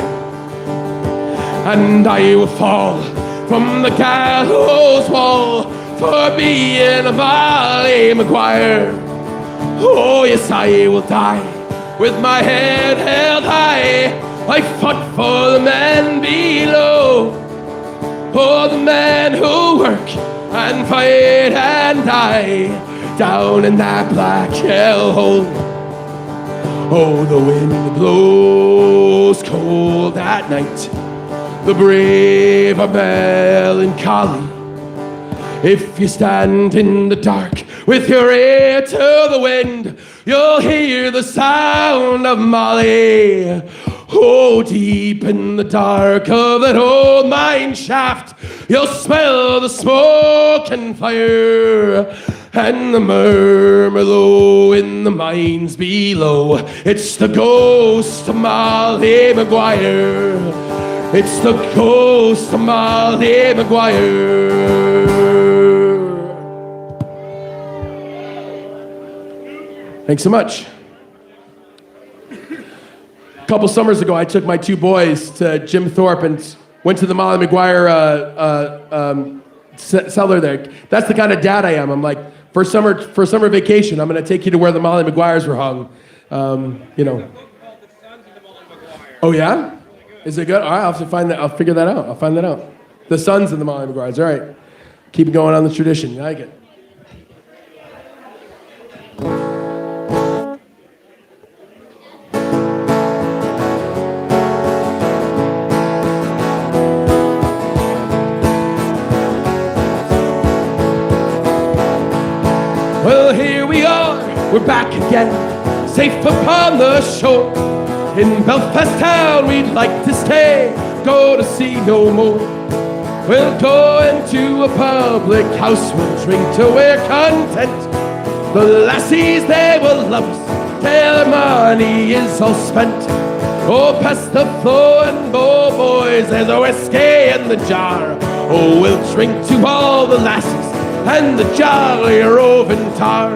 and I will fall from the gallows wall for being a Molly Maguire. Oh, yes, I will die with my head held high. I fought for the men below. Oh, the men who work and fight and die down in that Black Hill hole. Oh, the wind blows cold at night. The brave are melancholy. If you stand in the dark with your ear to the wind, you'll hear the sound of Molly. Oh, deep in the dark of that old mine shaft, you'll smell the smoke and fire, and the murmur low in the mines below. It's the ghost of Molly Maguire. It's the ghost of Molly Maguire. Thanks so much. A couple summers ago, I took my two boys to Jim Thorpe and went to the Molly Maguire cellar there. That's the kind of dad I am. I'm like, for summer vacation, I'm going to take you to where the Molly Maguires were hung. You know. Oh yeah? Is it good? All right, I'll have to find that. I'll figure that out. I'll find that out. The Sons and the Molly Maguires. All right. Keep going on the tradition. I like it. Well, here we are, we're back again, safe upon the shore. In Belfast town we'd like to stay, go to sea no more. We'll go into a public house, we'll drink till we're content. The lassies, they will love us, till their money is all spent. Oh, pass the flowing bow, boys, there's a whiskey in the jar. Oh, we'll drink to all the lassies and the jolly roving tar.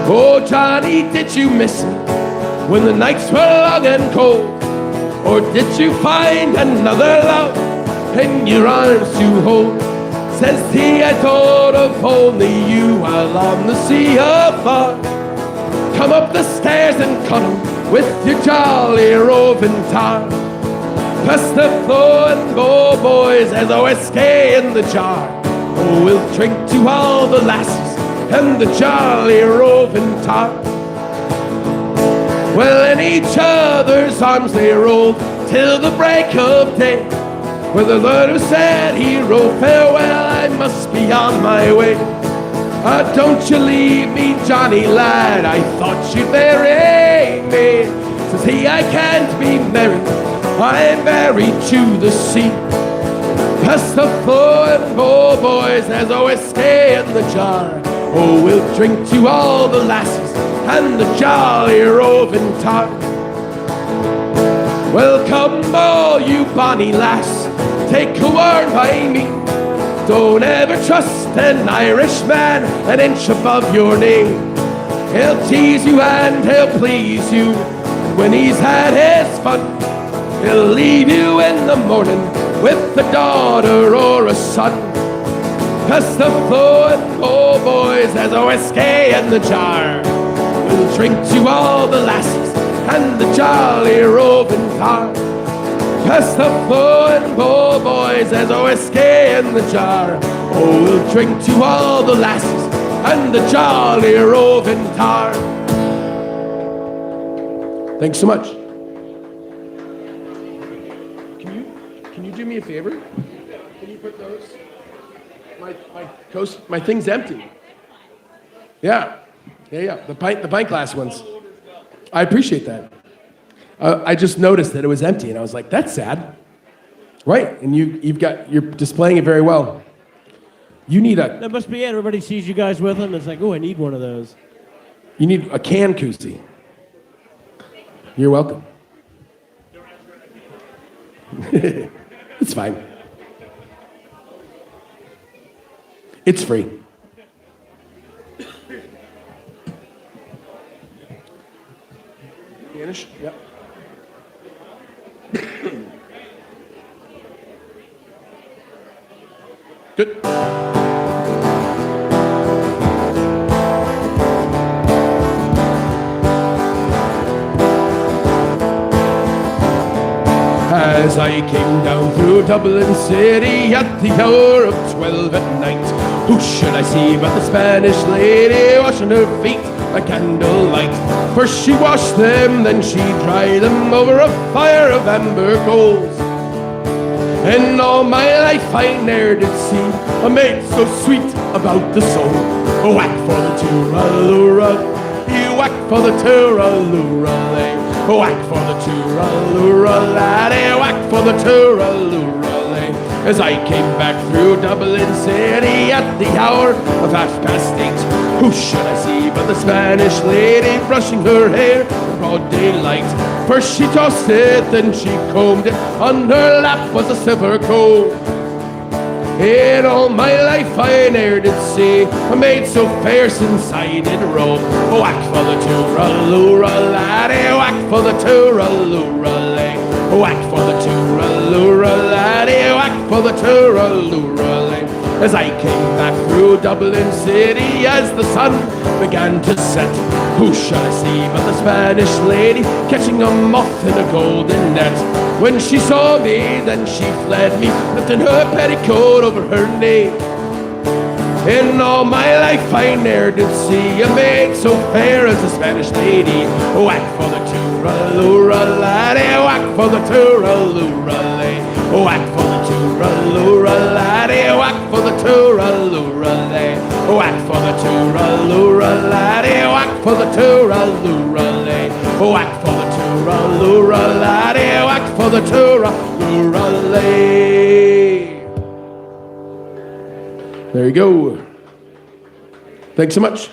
Oh, Johnny, did you miss me when the nights were long and cold? Or did you find another love in your arms to hold? Says he, I thought of only you while on the sea afar. Come up the stairs and cuddle with your jolly roving tar. Pass the flowing bow, boys, there's a whiskey in the jar. Oh, we'll drink to all the lasses and the jolly roving tar. Well, in each other's arms they rolled till the break of day. With a lord who said he wrote, farewell, I must be on my way. Don't you leave me, Johnny lad, I thought you'd marry me. Says he, I can't be married, I'm married to the sea. Pass the flowing bow, boys, there's a whiskey in the jar. Oh, we'll drink to all the lasses and the jolly roving tar. Well, come all you bonny lass, take a word by me. Don't ever trust an Irishman an inch above your knee. He'll tease you and he'll please you, and when he's had his fun, he'll leave you in the morning with a daughter or a son. Pass the flowing bow, boys, there's a whiskey in the jar. We'll drink to all the lasses and the jolly roving tar. Pass the flowing bow, boys, there's a whiskey in the jar. Oh, we'll drink to all the lasses and the jolly roving tar. Thanks so much. Can you do me a favor? Can you put those? My thing's empty. Yeah. The pint glass ones. I appreciate that. I just noticed that it was empty, and I was like, "That's sad." Right? And you're displaying it very well. You need a. That must be it. Everybody sees you guys with them. It's like, oh, I need one of those. You need a can koozie. You're welcome. It's fine. It's free. Spanish? Yep. Good. As I came down through Dublin City at the hour of 12 at night, who should I see but the Spanish lady washing her feet by candlelight? First she washed them, then she dried them over a fire of amber coals. In all my life I ne'er did see a maid so sweet about the soul. Oh, whack for the tooraloora, you whack for the tooraloora, oh, whack for the tooraloora, laddie, whack for the tooraloora. As I came back through Dublin City at the hour of 8:30, who should I see but the Spanish lady brushing her hair broad daylight. First she tossed it, then she combed it. On her lap was a silver comb. In all my life I ne'er did see a maid so fair since I did roam. Whack for the tooraloora laddie, whack for the tooraloora lay. Whack for the tooraloora laddie, whack for the tooraloora lay. As I came back through Dublin City, as the sun began to set, who shall I see but the Spanish lady catching a moth in a golden net? When she saw me, then she fled me, lifting her petticoat over her knee. In all my life I ne'er did see a maid so fair as a Spanish lady. Whack for the tooraloora laddie, whack for the tooraloora lay. Whack for the tooraloora laddie, whack for the tooraloora lay. Whack for the tooraloora laddie, whack for the tooraloora lay. Whack for the tooraloora laddie, whack for the tooraloora lay. There you go. Thanks so much.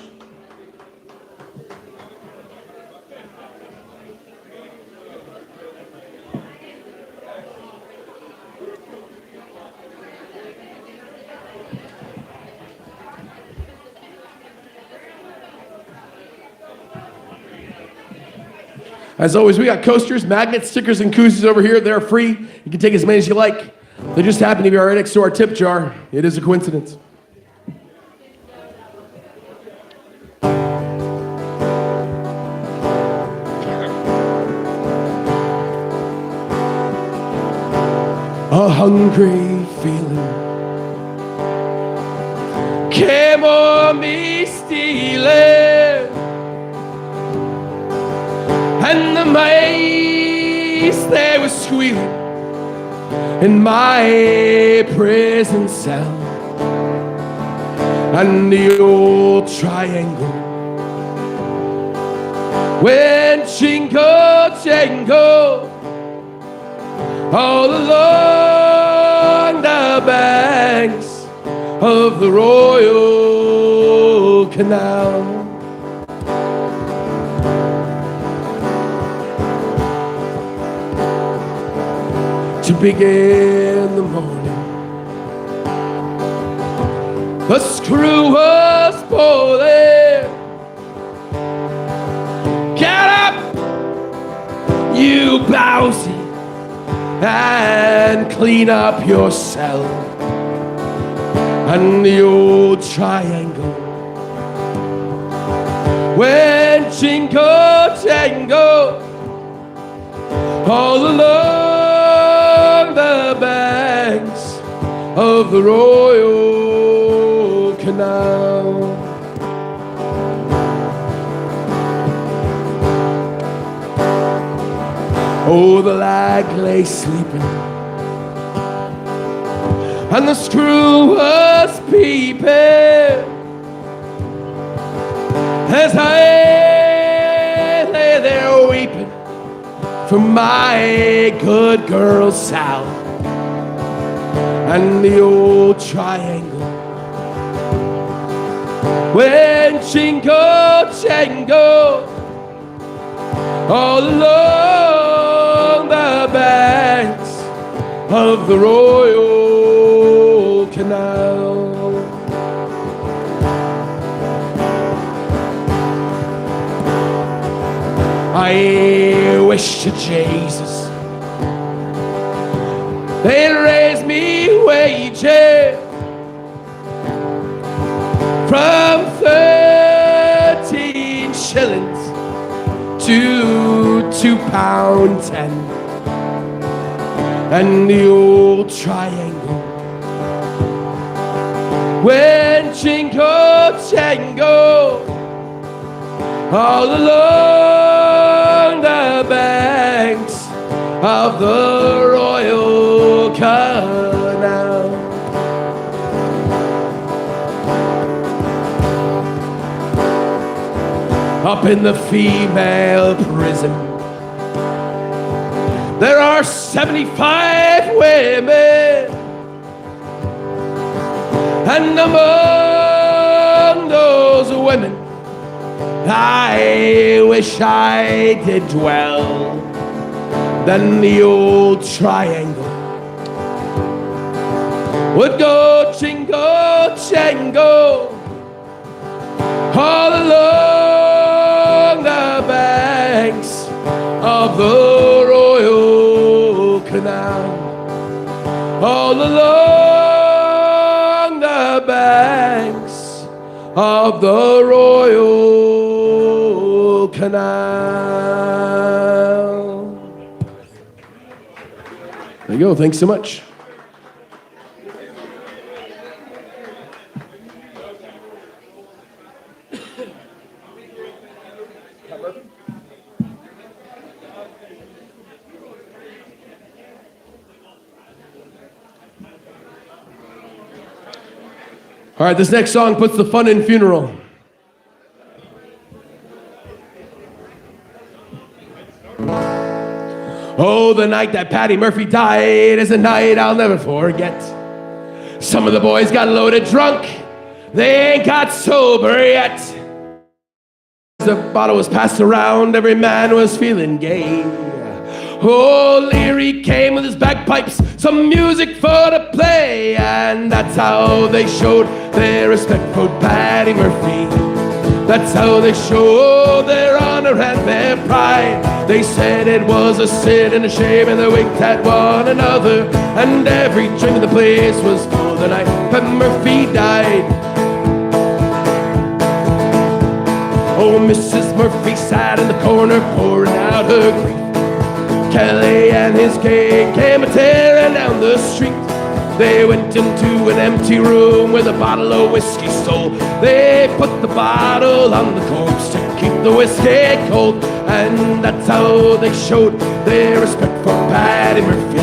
As always, we got coasters, magnets, stickers, and koozies over here. They're free. You can take as many as you like. They just happen to be right next to our tip jar. It is a coincidence. A hungry feeling came on me stealing, and the mice, they were squealing in my prison cell. And the old triangle went jingle jangle all along the banks of the Royal Canal. To begin the morning, the screw was boiling. Get up, you blousy, and clean up your cell. And the old triangle went jingle jangle all along the banks of the Royal Canal. Oh, the lag lay sleeping, and the screw was peeping, as I lay there weeping for my good girl Sal. And the old triangle went jingle jangle all along the banks of the Royal Canal. I wish to Jesus they'd raise me wages from 13 shillings to £2.10. And the old triangle went jingle jangle all along the banks of the Royal Canal. Up in the female prison, there are 75 women, and among those women I will wish I did dwell than the old triangle would go jingle jangle all along the banks of the Royal Canal, all along the banks of the Royal Canal. There you go. Thanks so much. All right, this next song puts the fun in funeral. Oh, the night that Patty Murphy died is a night I'll never forget. Some of the boys got loaded drunk, they ain't got sober yet. The bottle was passed around, every man was feeling gay. Oh, Leary came with his bagpipes, some music for to play, and that's how they showed their respect for Patty Murphy. That's how they showed their honor and their pride. They said it was a sin and a shame, and they winked at one another, and every drink in the place was full the night Pat Murphy died. Oh, Mrs. Murphy sat in the corner pouring out her grief. Kelly and his gang came a-tearing down the street. They went into an empty room with a bottle of whiskey stole. They put the bottle on the corpse to keep the whiskey cold, and that's how they showed their respect for Patty Murphy.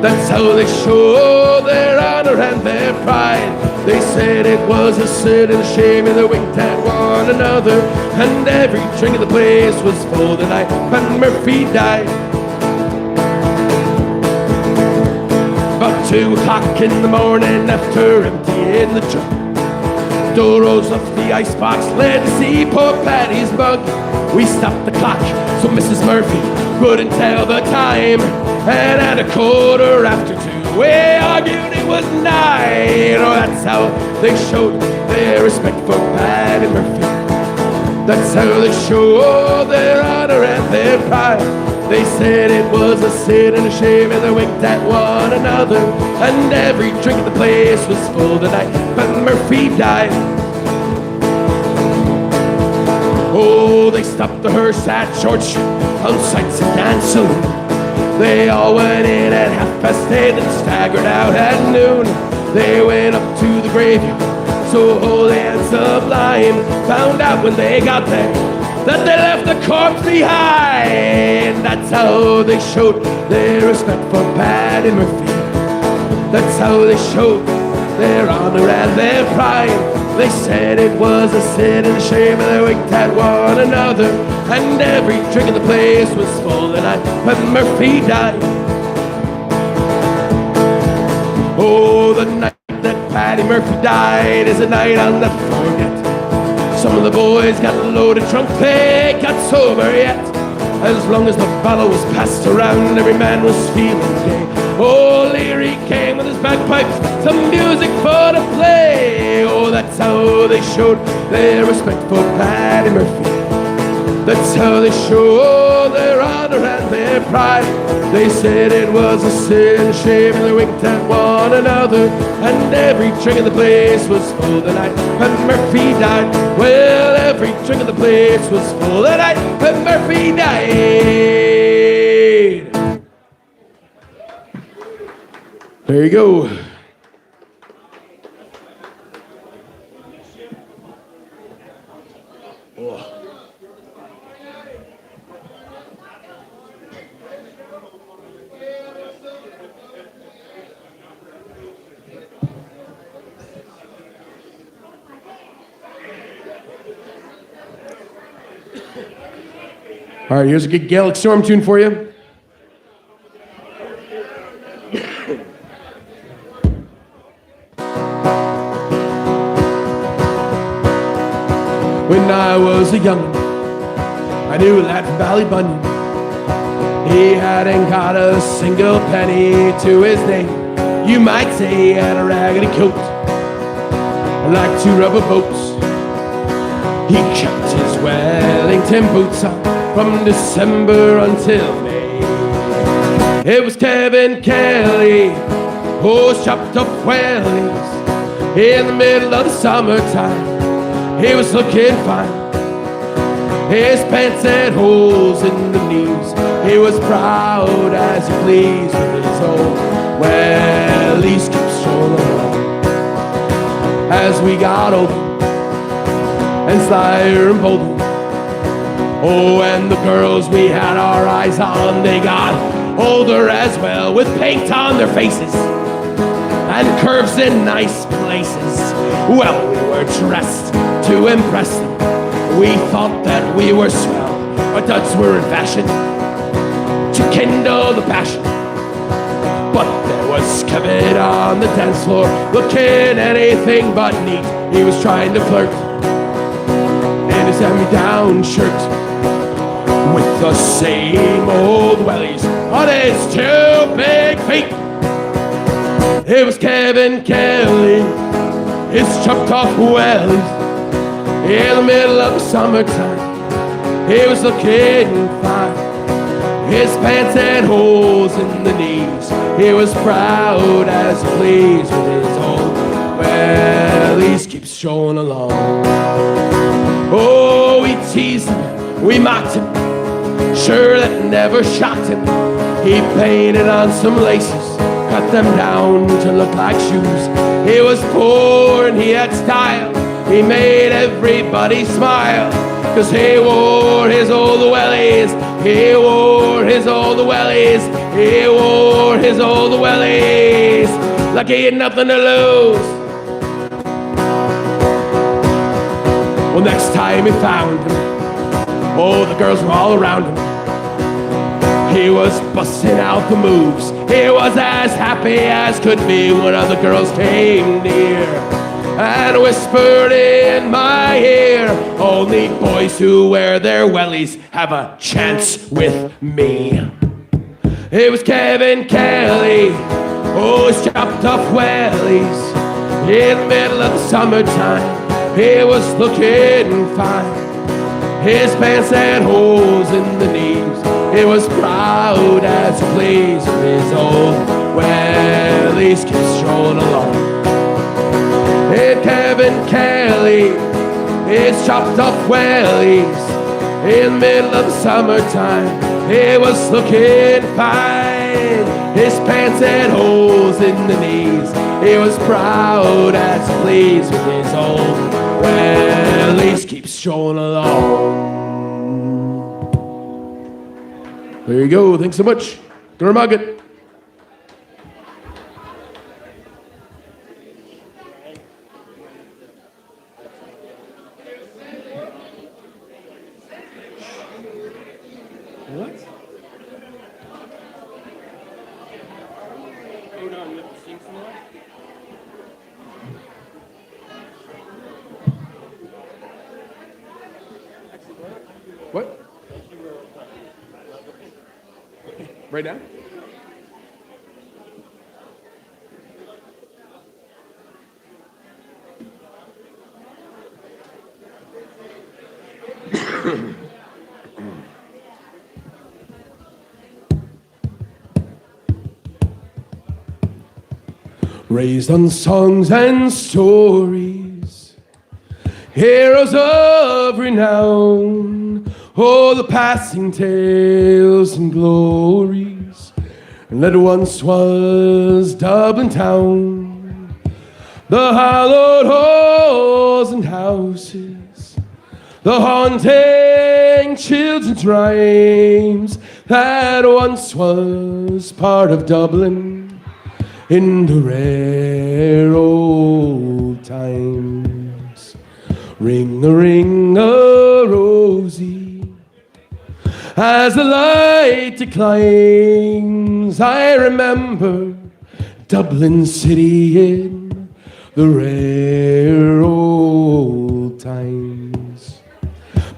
That's how they showed their honor and their pride. They said it was a sin and a shame, and they winked at one another, and every drink in the place was full the night Pat Murphy died. About 2 o'clock in the morning, after emptying the jug, door rose up the icebox, glad to see poor Patty's mug. We stopped the clock so Mrs. Murphy couldn't tell the time, and at 2:15, we argued it was 9. Oh, that's how they showed their respect for Patty Murphy. That's how they showed their honor and their pride. They said it was a sin and a shame, and they winked at one another, and every drink in the place was full the night Pat Murphy died. Oh, they stopped the hearse at George Street outside St. Anne's Saloon. They all went in at 8:30 and staggered out at noon. They went up to the graveyard, so holy and sublime, found out when they got there that they left the corpse behind. That's how they showed their respect for Patty Murphy. That's how they showed their honor and their pride. They said it was a sin and a shame, and they winked at one another, and every drink in the place was full the night Pat Murphy died. Oh, the night that Patty Murphy died is a night I'll never forget. Some of the boys got loaded drunk, they got sober yet. As long as the bottle was passed around, every man was feeling gay. Oh, Leary came with his bagpipes, some music for to play. Oh, that's how they showed their respect for Patty Murphy. That's how they showed their honor and their pride. They said it was a sin and shame, and they winked at one another, and every drink in the place was full the night Pat Murphy died. Well, every drink in the place was full the night Pat Murphy died. There you go. All right, here's a good Gaelic storm tune for you. When I was a young, I knew a lad from Ballybunion. He hadn't got a single penny to his name. You might say he had a raggedy coat, like 2 rubber boats. He kept his Wellington boots on from December until May. It was Kevin Kelly, who chopped up wellies in the middle of the summertime. He was looking fine. His pants had holes in the knees. He was proud as he pleased with his own wellies. Kept strolling along as we got older and slyer and bolder. Oh, and the girls we had our eyes on, they got older as well, with paint on their faces and curves in nice places. Well, we were dressed to impress them. We thought that we were swell. Our duds were in fashion to kindle the passion. But there was Kevin on the dance floor, looking anything but neat. He was trying to flirt in his hand-me-down shirt with the same old wellies on his 2 big feet. It was Kevin Kelly, his chopped off wellies in the middle of the summertime. He was looking fine. His pants had holes in the knees. He was proud as pleased with his old wellies. Keeps strolling along. Oh, we teased him, we mocked him. Sure, that never shocked him. He painted on some laces, cut them down to look like shoes. He was poor and he had style. He made everybody smile, 'cause he wore his old wellies. He wore his old wellies. He wore his old wellies like he had nothing to lose. Well, next time he found him, oh, the girls were all around him. He was busting out the moves. He was as happy as could be when other girls came near and whispered in my ear, only boys who wear their wellies have a chance with me. It was Kevin Kelly, oh, his chopped off wellies in the middle of the summertime. He was looking fine. His pants had holes in the knees. He was proud as he pleased with his old wellies. Kept strolling along. And Kevin Kelly, his chopped off wellies in the middle of the summertime. He was looking fine. His pants had holes in the knees. He was proud as he pleased with his old wellies. Keep strolling along. There you go. Thanks so much. Durmugget. What? Oh no, you have to sing some more? What? Right now? Raised on songs and stories, heroes of renown, oh, the passing tales and glories that once was Dublin town. The hallowed halls and houses, the haunting children's rhymes that once was part of Dublin in the rare old times. Ring-a-ring-a-rosy, as the light declines, I remember Dublin City in the rare old times.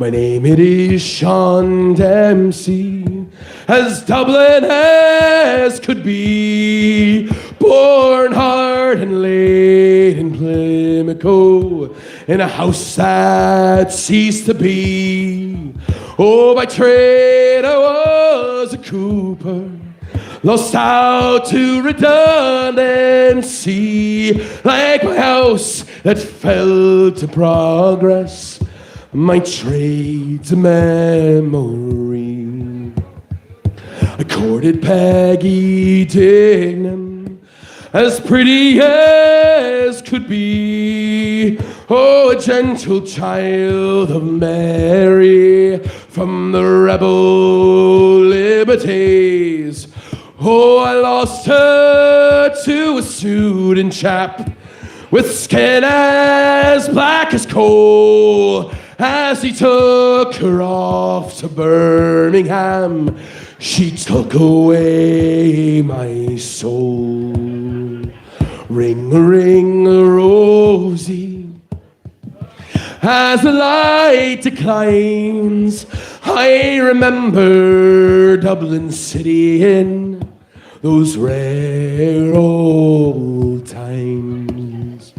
My name it is Sean Dempsey, as Dublin as could be. Born hard and late in Plimlico, in a house that ceased to be. Oh, by trade I was a cooper, lost out to redundancy, like my house that fell to progress, my trade's a memory. I courted Peggy Dignam, as pretty as could be. Oh, a gentle child of Mary, from the rebel liberties. Oh, I lost her to a student chap with skin as black as coal. As he took her off to Birmingham, she took away my soul. Ring, ring, Rosie, as the light declines, I remember Dublin City in those rare old times.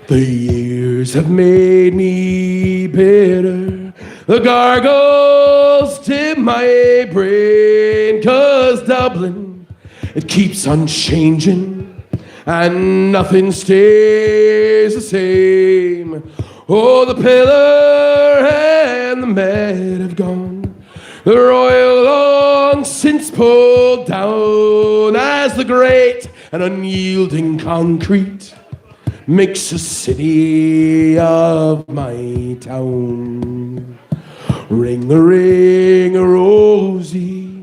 The years have made me bitter, the gargles dim my brain, 'cause Dublin, it keeps on changing and nothing stays the same. Oh, the pillar and the med have gone, the royal long since pulled down, as the great and unyielding concrete makes a city of my town. Ring a ring a Rosie,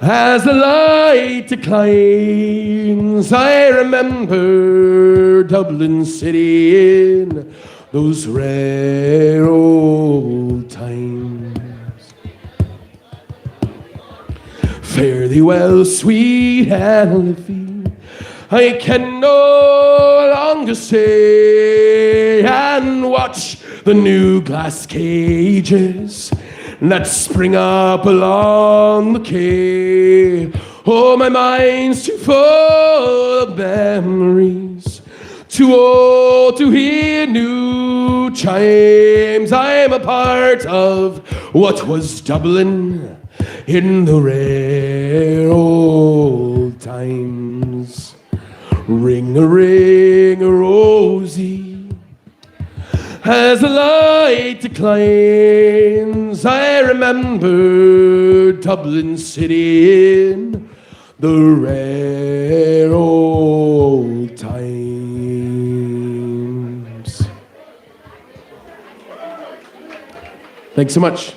as the light declines, I remember Dublin City in those rare old times. Fare thee well, sweet Anne, I can no longer stay and watch the new glass cages that spring up along the quay. Oh, my mind's too full of memories, too old to hear new chimes. I'm a part of what was Dublin in the rare old times. Ring a Rosie, as the light declines, I remember Dublin City in the rare old times. Thanks so much.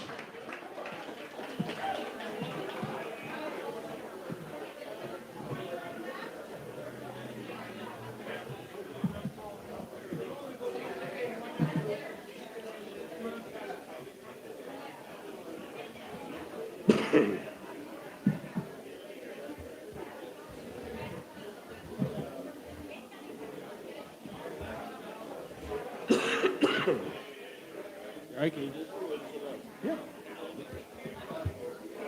Alright, can you just do it? Yeah.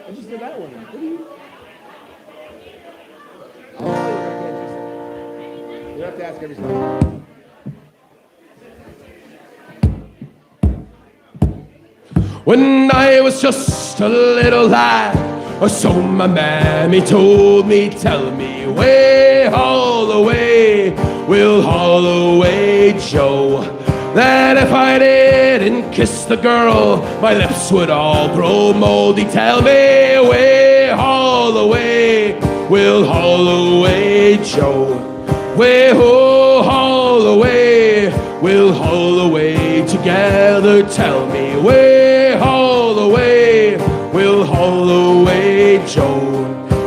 I just did that one. What do you? You have to ask every time. When I was just a little lad, or so my mammy told me, tell me, way all the way, we'll haul away Joe, that if I didn't kiss the girl, my lips would all grow moldy. Tell me, way all the way, we'll haul away Joe, way ho, haul away, we'll haul away together. Tell me, way haul away, we'll haul away Joe,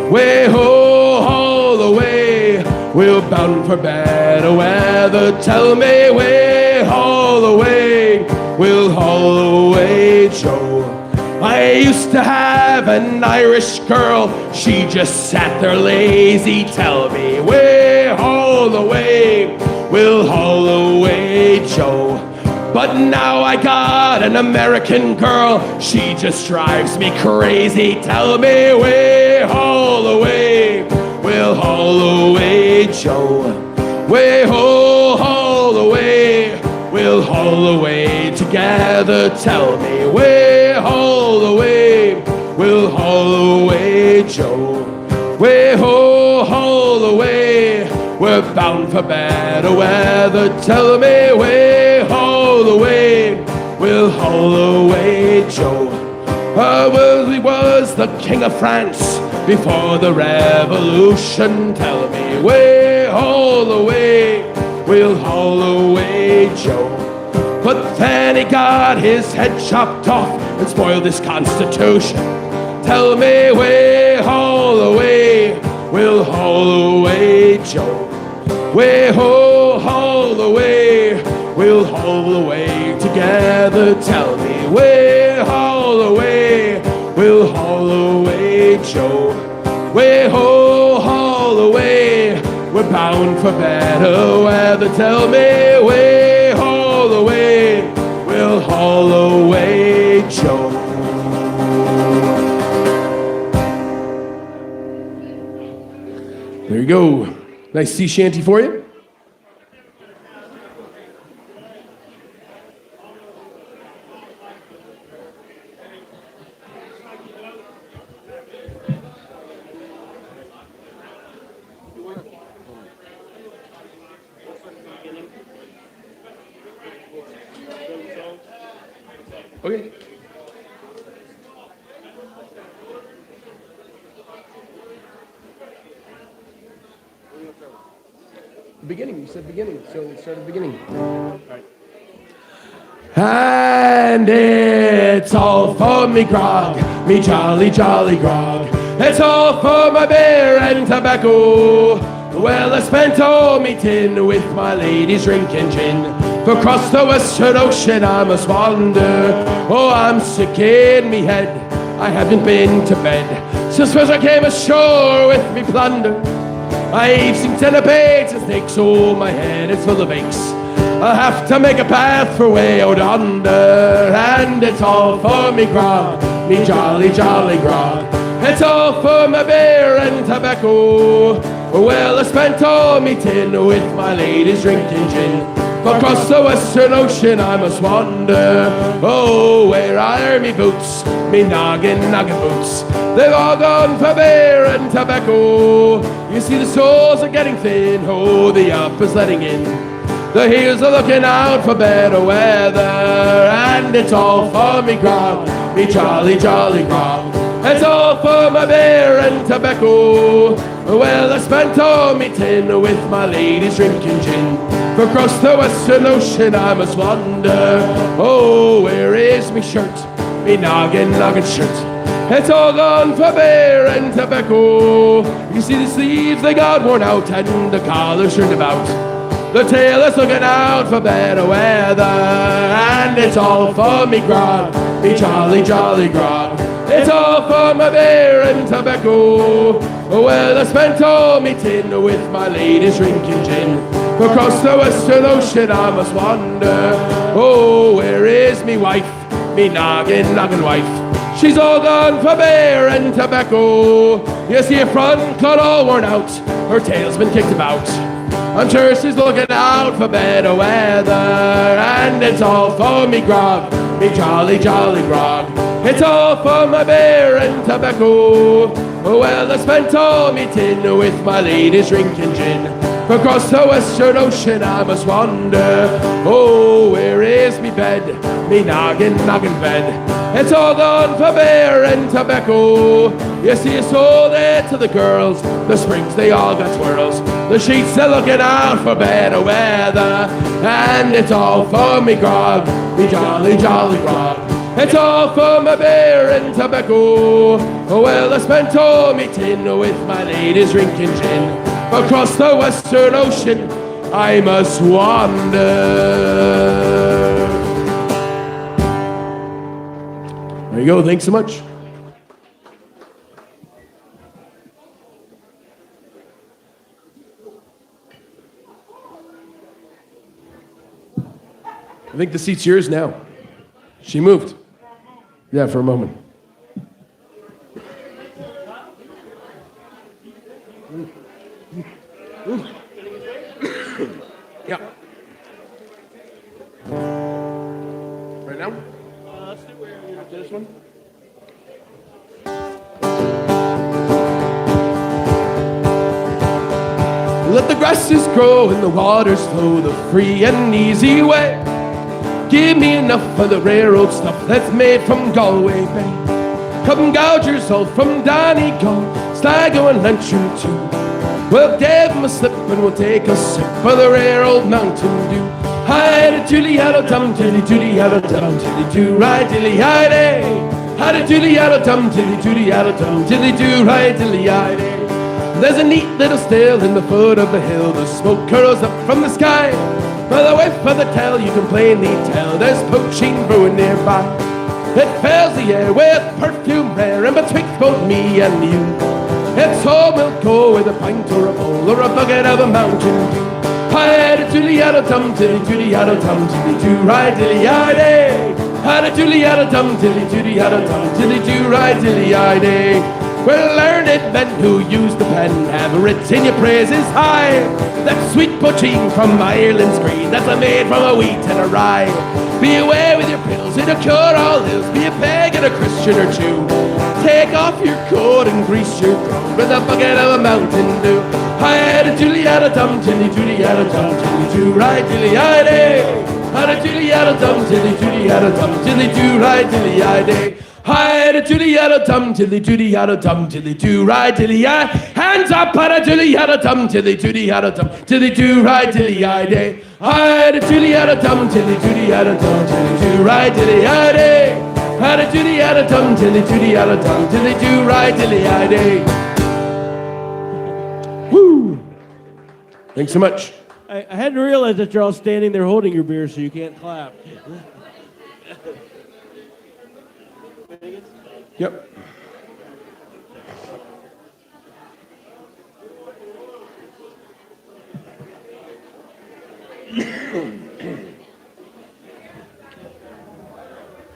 way ho, haul away, we're bound for better weather. Tell me, way haul away, we'll haul away Joe. I used to have an Irish girl, she just sat there lazy. Tell me, way haul away, we'll haul away Joe. But now I got an American girl, she just drives me crazy. Tell me, way, haul away, we'll haul away, Joe. Way, ho, haul away, we'll haul away together. Tell me, way, haul away, we'll haul away, Joe. Way, ho, haul away, we're bound for better weather. Tell me, way, haul away, we'll haul away, Joe. He was the King of France before the Revolution. Tell me, way, haul away, we'll haul away, Joe. But then he got his head chopped off and spoiled his Constitution. Tell me, way, haul away, we'll haul away, Joe. Way, ho, haul away, we'll haul away together. Tell me, way, haul away, we'll haul away, Joe. Way, ho, haul away, we're bound for better weather. Tell me, way, haul away, we'll haul away, Joe. There you go. Nice sea shanty for you. Okay. Beginning, you said beginning, so start at the beginning. Right. And it's all for me grog, me jolly, jolly grog. It's all for my beer and tobacco. Well, I spent all me tin with my ladies drinking gin. For across the western ocean I must wander. Oh, I'm sick in me head, I haven't been to bed since first I came ashore with me plunder. I've seen centipedes and snakes, oh my head is full of aches. I'll have to make a path for way out under. And it's all for me grog, me jolly, jolly grog. It's all for my beer and tobacco. Well, I spent all me tin with my ladies drinking gin. For across the western ocean I must wander. Oh, where are me boots, me noggin boots? They've all gone for beer and tobacco. You see the soles are getting thin, oh, the up is letting in. The heels are looking out for better weather. And it's all for me grog, me jolly, jolly grog. It's all for my beer and tobacco. Well, I spent all me tin with my ladies drinking gin. For across the western ocean I must wander. Oh, where is me shirt, me noggin shirt? It's all gone for beer and tobacco. You see the sleeves, they got worn out, and the collar's turned about. The tail is looking out for better weather. And it's all for me grog, me jolly, jolly grog. It's all for my beer and tobacco. Well, I spent all me tin with my ladies drinking gin. Across the western ocean I must wander. Oh, where is me wife, me noggin wife? She's all gone for beer and tobacco. You see her front cut all worn out, her tail's been kicked about. I'm sure she's looking out for better weather. And it's all for me grog, me jolly, jolly grog. It's all for my beer and tobacco. Well, I spent all me tin with my ladies drinking gin. Across the western ocean I must wander. Oh, where is me bed, me noggin bed? It's all gone for beer and tobacco. You see, you sold it to the girls, the springs they all got twirls. The sheets they're looking out for better weather. And it's all for me grog, me jolly, jolly grog. It's all for my beer and tobacco. Well, I spent all me tin with my ladies drinking gin. Across the western ocean I must wander. There you go, thanks so much. think the seat's yours now. She moved. Yeah, for a moment. Yeah. Right now? Let's do where you have this one. Let the grasses grow and the waters flow the free and easy way. Give me enough of the railroad stuff that's made from Galway Bay. Come gouge yourself from Donegal, Sligo and Antrim too. Well, give 'em a slip and we'll take a sip of the rare old Mountain Dew. Hi, dilly yaddo dum, dilly dilly yaddo dum, dilly do right, dilly hi day. Hi, dilly yaddo dum, dilly dilly yaddo dum, dilly do right, dilly hi day. There's a neat little still in the foot of the hill. The smoke curls up from the sky. By the whiff of the tail, you can plainly tell there's poaching brewing nearby. It fills the air with perfume rare, and betwixt both me and you, it's home we'll go with a pint or a bowl or a bucket of a Mountain Dew. Hi, dilly yaddo dum, dilly dilly yaddo dum, dilly do right, dilly hi day. Hi, dilly yaddo dum, dilly dilly yaddo dum, dilly do right, dilly hi day. Well, learned men who use the pen have written your praises high. That sweet poaching from Ireland's green, that's made from a wheat and a rye. Be away with your pills, it'll cure all ills. Be a pagan, a Christian or Jew. Take off your coat and grease your throat with a bucket of a Mountain Dew. Hi, dilly yaddo dum, dilly dilly yaddo dum, dilly do right, dilly hi day. Hi, dilly yaddo dum, dilly dilly yaddo dum, dilly do right, dilly hi day. Hi, dilly yaddo dum, dilly dilly yaddo dum, dilly do right, dilly hi. Hands up, hi, dilly yaddo dum, dilly dilly yaddo dum, dilly do right, dilly hi day. Hi, dilly yaddo dum, dilly dilly yaddo dum, dilly do right, dilly hi day. Hi, dilly yaddo dum, dilly dilly yaddo dum, dilly do right, dilly hi day. Woo! Thanks so much. I hadn't realized that you're all standing there holding your beer, so you can't clap. Yep.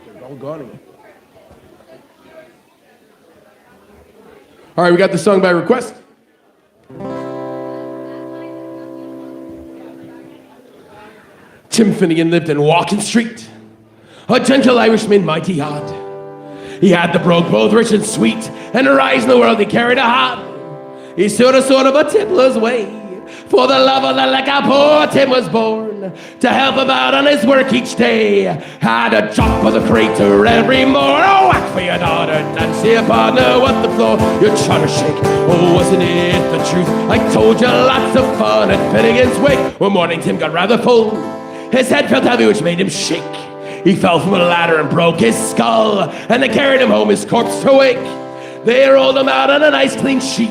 They're all gone again. All right, we got the song by request. Tim Finnegan lived in Walking Street, a gentle Irishman, mighty odd. He had the brogue both rich and sweet, and a rise in the world he carried a heart. He sort of a tippler's way, for the love of the liquor poor Tim was born, to help him out on his work each day. Had a job with a crater every morning. Oh, whack for your daughter, dance your partner, what the floor you're trying to shake. Oh, wasn't it the truth? I told you lots of fun at Finnegan's wake. One morning Tim got rather full, his head felt heavy which made him shake. He fell from a ladder and broke his skull, and they carried him home, his corpse to wake. They rolled him out on a nice clean sheet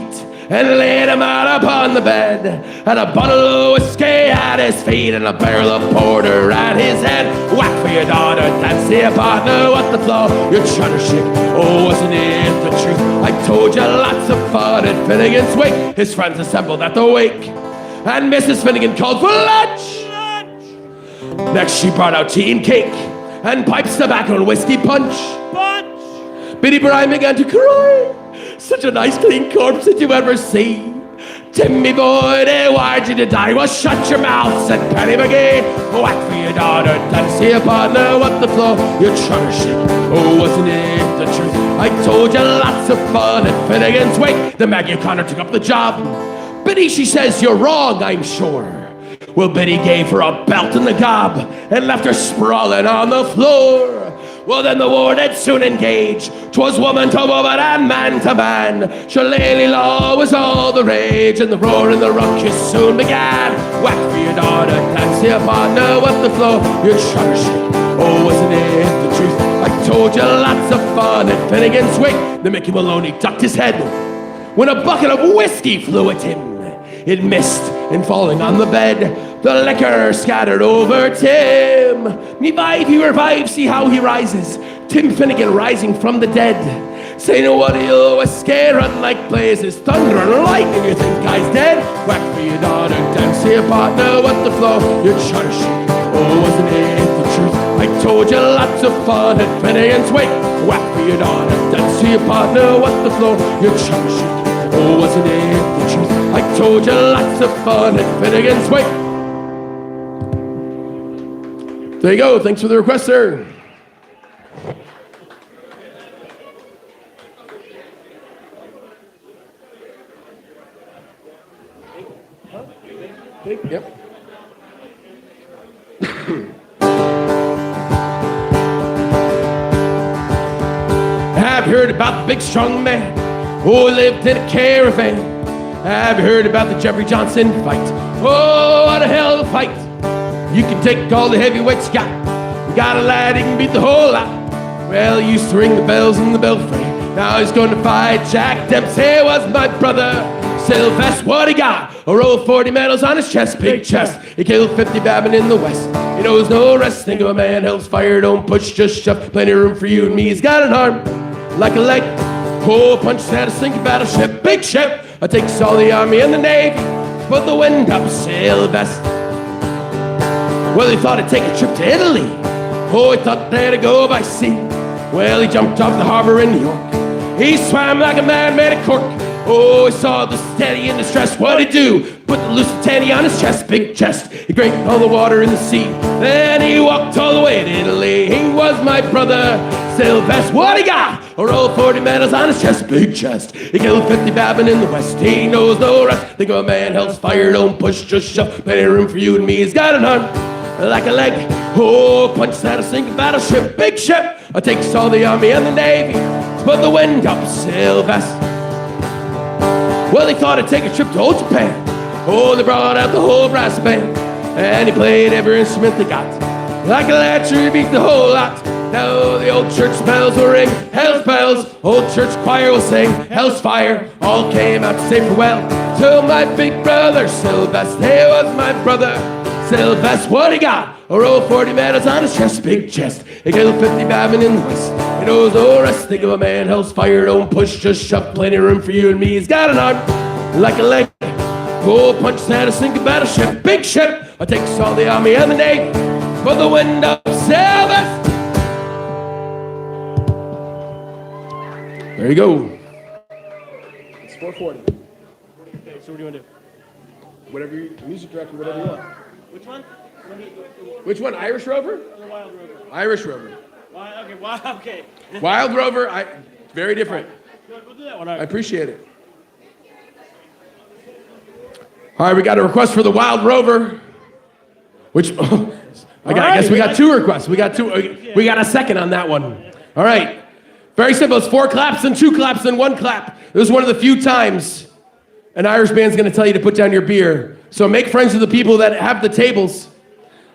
and laid him out upon the bed. And a bottle of whiskey at his feet and a barrel of porter at his head. Whack for your daughter, dance your partner, what the floor you're trying to shake. Oh, wasn't it the truth? I told you lots of fun at Finnegan's wake. His friends assembled at the wake, and Mrs. Finnegan called for lunch. Next she brought out tea and cake, and pipes, tobacco, and whiskey punch. Biddy Bryan began to cry. Such a nice clean corpse did you ever see? Timmy boy, they wired you to die. Well, shut your mouth, said Penny McGee. Whack for your daughter, dance your partner, what the floor you're trying to shake. Oh, wasn't it the truth? I told you lots of fun at Finnegan's wake. The Maggie O'Connor took up the job. Biddy, she says, you're wrong, I'm sure. Well, Biddy gave her a belt in the gob and left her sprawling on the floor. Well, then the war did soon engage. 'Twas woman to woman and man to man. Shillelagh law was all the rage, and the roar and the ruckus soon began. Whack for your daughter, dance your partner, what the floor you're trying to shake. Oh, wasn't it the truth? I told you lots of fun at Finnegan's wake. The Mickey Maloney ducked his head when a bucket of whiskey flew at him. It missed, and falling on the bed, the liquor scattered over Tim. Me vibe, he revives, see how he rises. Tim Finnegan rising from the dead. Say no what he'll whiskey run like blazes. Thunder and lightning, you think guy's dead? Whack for your daughter, dance your partner, what the floor you're trying to shake. Oh, wasn't it the truth? told you lots of fun at Finnegan's Wake. Whack for your daughter, dance to your partner, what the floor, your chum shake. Oh, wasn't it the truth? I told you lots of fun at Finnegan's Wake. There you go. Thanks for the request, sir. Yep. Have you heard about the big strong man who lived in a caravan? Have you heard about the Jeffrey Johnson fight? Oh, what a hell of a fight. You can take all the heavyweights you got. You got a lad, he can beat the whole lot. Well, he used to ring the bells in the belfry. Now he's going to fight Jack Dempsey. Was my brother Sylvester. What he got? A row of 40 medals on his chest, big chest. He killed 50 babin in the West. He knows no rest. Think of a man, hell's fire, don't push, just shove. Plenty of room for you and me. He's got an arm like a leg. Oh, punch that a sinking battleship, big ship. I takes all the army and the navy. Put the wind up, Sylvester. Well, he thought he'd take a trip to Italy. Oh, he thought they'd go by sea. Well, he jumped off the harbor in New York. He swam like a man made of cork. Oh, he saw the steady in distress. What'd he do? Put the Lusitania on his chest, big chest. He drank all the water in the sea. Then he walked all the way to Italy. He was my brother Sylvester. What he got? A roll of 40 medals on his chest, big chest. He killed 50 babin in the West. He knows no rest. Think of a man, hell's fire, don't push, just shove. Plenty of room for you and me. He's got an arm like a leg. Oh, punch that a sinking battleship, big ship. I takes all the army and the navy. Put the wind up, Sylvester. Well, he thought he'd take a trip to old Japan. Oh, they brought out the whole brass band. And he played every instrument they got. Like a lad, sure he beat the whole lot. Now the old church bells will ring, hell's bells. Old church choir will sing, hell's fire. All came out to say farewell to my big brother Sylvester. He was my brother Sylvester. What he got? A row of 40 medals on his chest, big chest. He killed 50 babin in the West. He knows no rest. Think of a man, hell's fire, don't push, just shove. Plenty of room for you and me. He's got an arm like a leg. Oh, punch that a sinking battleship, big ship. I takes all the army and the navy. For the wind up, Sylvester. There you go. It's 4:40. Okay, so what do you want to do? Whatever you, music director, whatever you want. Which one? Which one? Irish Rover? The Wild Rover. Irish Rover. Okay. Wild Rover, very different. We'll do that one. I appreciate it. All right, we got a request for the Wild Rover, which I guess we got two requests. We got a second on that one. All right. Very simple. It's 4 claps and 2 claps and 1 clap. It was one of the few times an Irish band's going to tell you to put down your beer. So make friends with the people that have the tables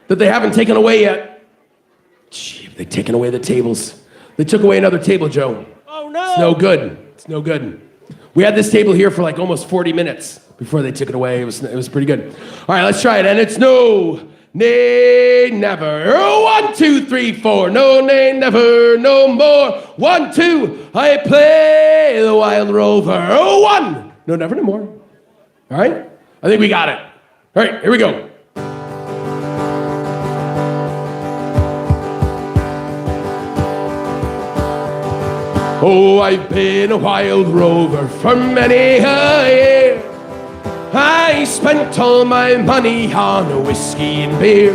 that they haven't taken away yet. Gee, they've taken away the tables. They took away another table, Joe. Oh, no. It's no good. It's no good. We had this table here for like almost 40 minutes before they took it away. It was pretty good. All right, let's try it. And it's no, nay, never. 1, 2, 3, 4. No, nay, never, no more. 1, 2, I play the Wild Rover. 1, no, never, no more. All right? I think we got it. All right, here we go. Oh, I've been a wild rover for many a year. I spent all my money on whiskey and beer.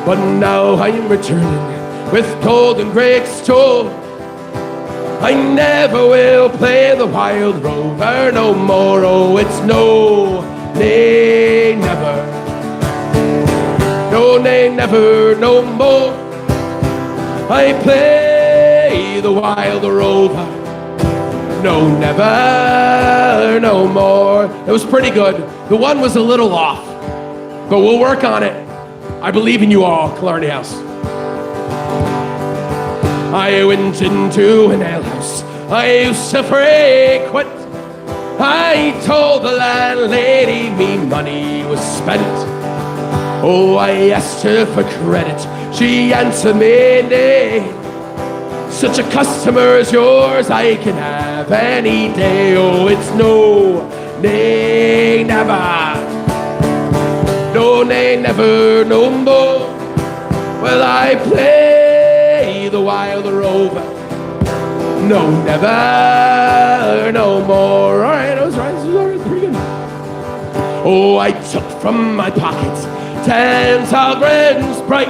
But now I'm returning with gold and great store. I never will play the wild rover no more. Oh, it's no, nay, never. No, nay, never, no more. I play the wild rover. No, never, no more. It was pretty good. The one was a little off, but we'll work on it. I believe in you all, Killarney House. I went into an alehouse I used to frequent. I told the landlady me money was spent. Oh, I asked her for credit. She answered me nay. Such a customer as yours I can have any day. Oh, it's no, nay, never. No, nay, never, no more. Well, I play the wild rover. No, never, no more. All right, that was right. This was all right. Pretty good. Oh, I took from my pocket 10 tall grins bright.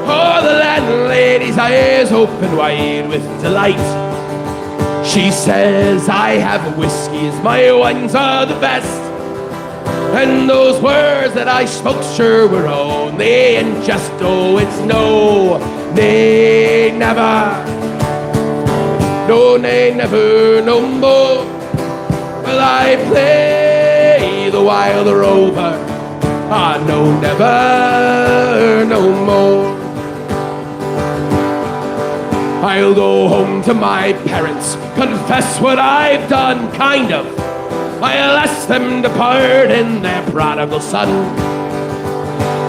Oh, the landlady's eyes open wide with delight. She says, I have whiskeys, my wines are the best. And those words that I spoke sure were only in jest. Oh, it's no, nay, never. No, nay, never, no more. Well, I play the wild rover. Ah, no, never, no more. I'll go home to my parents, confess what I've done, kind of. I'll ask them to pardon their prodigal son.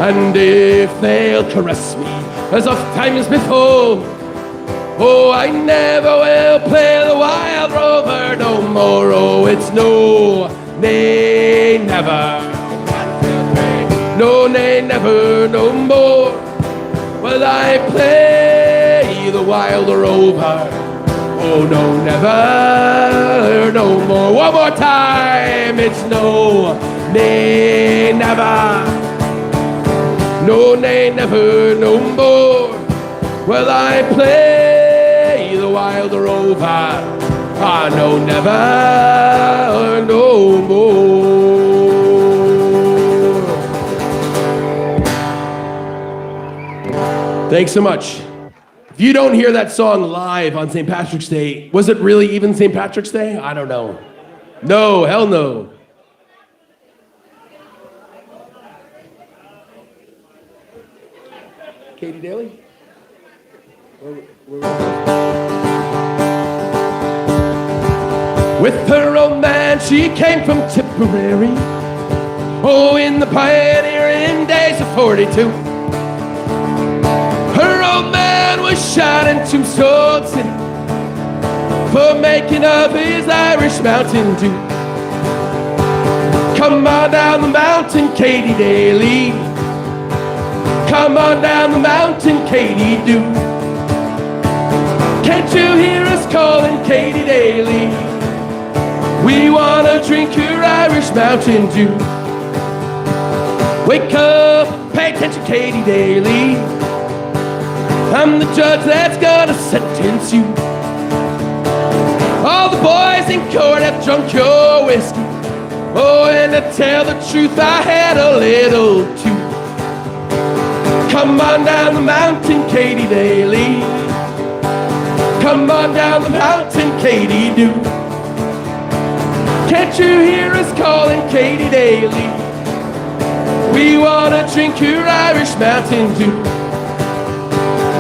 And if they'll caress me as oft times before, oh, I never will play the wild rover no more. Oh, it's no, nay, never. No, nay, never, no more. Well, I play the wild rover. Oh, no, never, no more. One more time. It's no, nay, never. No, nay, never, no more. Well, I play the wild rover. Ah, no, never, no more. Thanks so much. If you don't hear that song live on St. Patrick's Day, was it really even St. Patrick's Day? I don't know. No, hell no. Katie Daly? With her old man, she came from Tipperary. Oh, in the pioneering days of 42. Her old man was shot in Tombstone City for making of his Irish Mountain Dew. Come on down the mountain, Katie Daly. Come on down the mountain, Katie Dew. Can't you hear us calling, Katie Daly? We wanna drink your Irish Mountain Dew. Wake up, pay attention, Katie Daly. I'm the judge that's gonna sentence you. All the boys in court have drunk your whiskey. Oh, and to tell the truth, I had a little too. Come on down the mountain, Katie Daly. Come on down the mountain, Katie Dew. Can't you hear us calling, Katie Daly? We wanna drink your Irish Mountain Dew.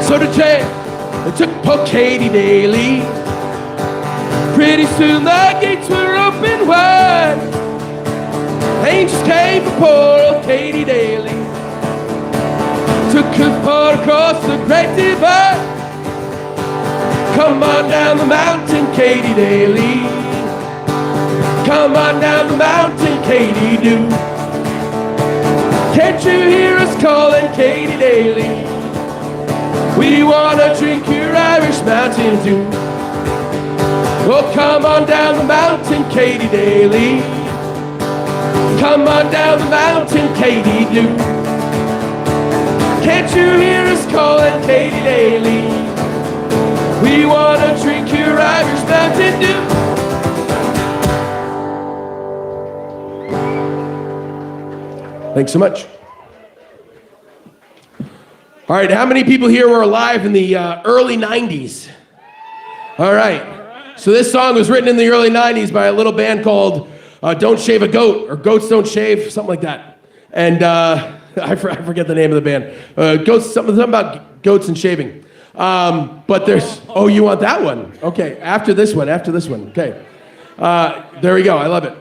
So to jail, they took poor Katie Daly. Pretty soon the gates were open wide. Angels came for poor old Katie Daly. Took her far across the great divide. Come on down the mountain, Katie Daly. Come on down the mountain, Katie Dew. Can't you hear us calling, Katie Daly? We wanna drink your Irish Mountain Dew. Oh, come on down the mountain, Katie Daly. Come on down the mountain, Katie Dew. Can't you hear us calling, Katie Daly? We wanna drink your Irish Mountain Dew. Thanks so much. All right, how many people here were alive in the early 90s? All right. So this song was written in the early 90s by a little band called Don't Shave a Goat, or Goats Don't Shave, something like that. And I forget the name of the band. Goats, something about goats and shaving. But there's, oh, you want that one? Okay, after this one. Okay. There we go, I love it.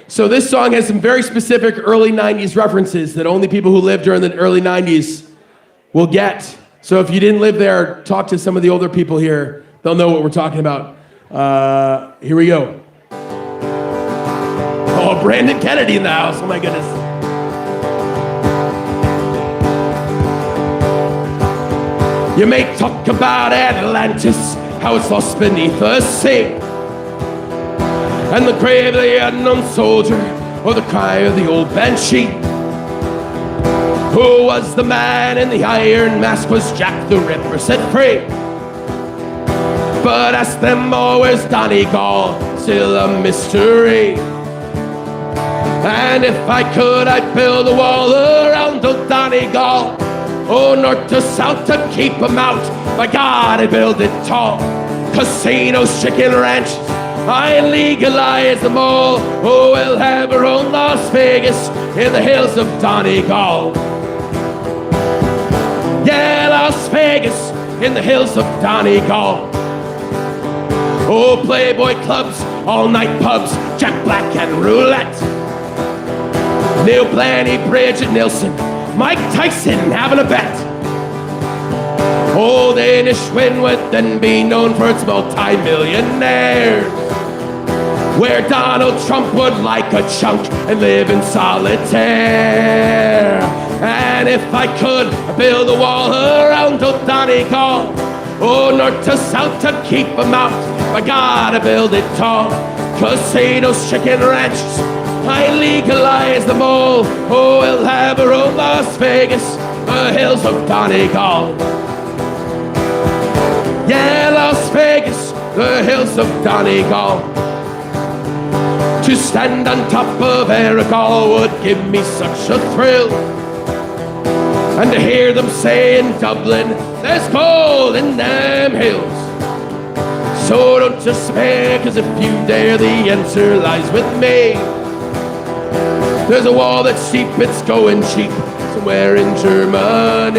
So this song has some very specific early 90s references that only people who lived during the early 90s will get. So if you didn't live there, talk to some of the older people here. They'll know what we're talking about. Here we go. Oh, Brandon Kennedy in the house. Oh my goodness. You may talk about Atlantis, how it's lost beneath the sea, and the grave of the unknown soldier, or the cry of the old banshee. Who was the man in the iron mask? Was Jack the Ripper set free? But ask them all, where's Donegal? Still a mystery. And if I could, I'd build a wall around old Donegal, oh, north to south to keep 'em out. By God, I build it tall. Casinos, chicken ranches, I legalize them all. Oh, we'll have our own Las Vegas in the hills of Donegal. Yeah, Las Vegas in the hills of Donegal. Oh, Playboy clubs, all-night pubs, Jack Black and roulette. Neil Blaney, Bridget Nielsen, Mike Tyson having a bet. Old Danish Wind would then be known for its multi-millionaires, where Donald Trump would like a chunk and live in solitaire. And if I could, I'd build a wall around old Donegal, oh, north to south to keep 'em out. I gotta build it tall. Casinos, chicken ranches, I legalize them all. Oh, we'll have our own Las Vegas, the hills of Donegal. Yeah, Las Vegas, the hills of Donegal. To stand on top of Errigal would give me such a thrill, and to hear them say in Dublin, there's gold in them hills. So don't despair, 'cause if you dare, the answer lies with me. There's a wall that's cheap, it's going cheap, somewhere in Germany.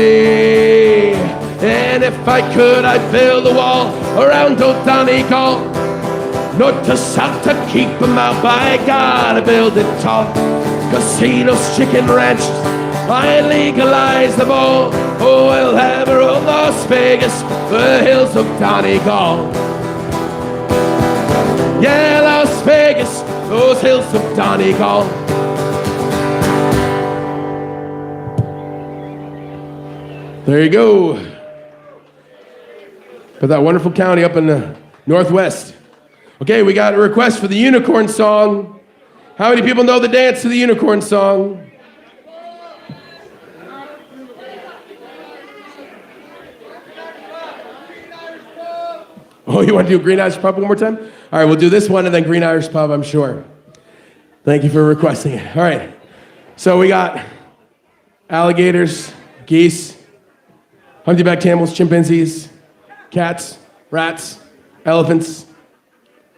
And if I could, I'd build a wall around old Donegal, north to south to keep 'em out. By God, I build it tall. Casinos, chicken ranches, I legalize them all. Oh, we'll have our own Las Vegas, the hills of Donegal. Yeah, Las Vegas, those hills of Donegal. There you go. But that wonderful county up in the northwest. Okay, we got a request for the unicorn song. How many people know the dance to the unicorn song? Oh, you want to do Green Irish Pub one more time? All right, we'll do this one and then Green Irish Pub, I'm sure. Thank you for requesting it. All right, so we got alligators, geese, humpback camels, chimpanzees, cats, rats, elephants,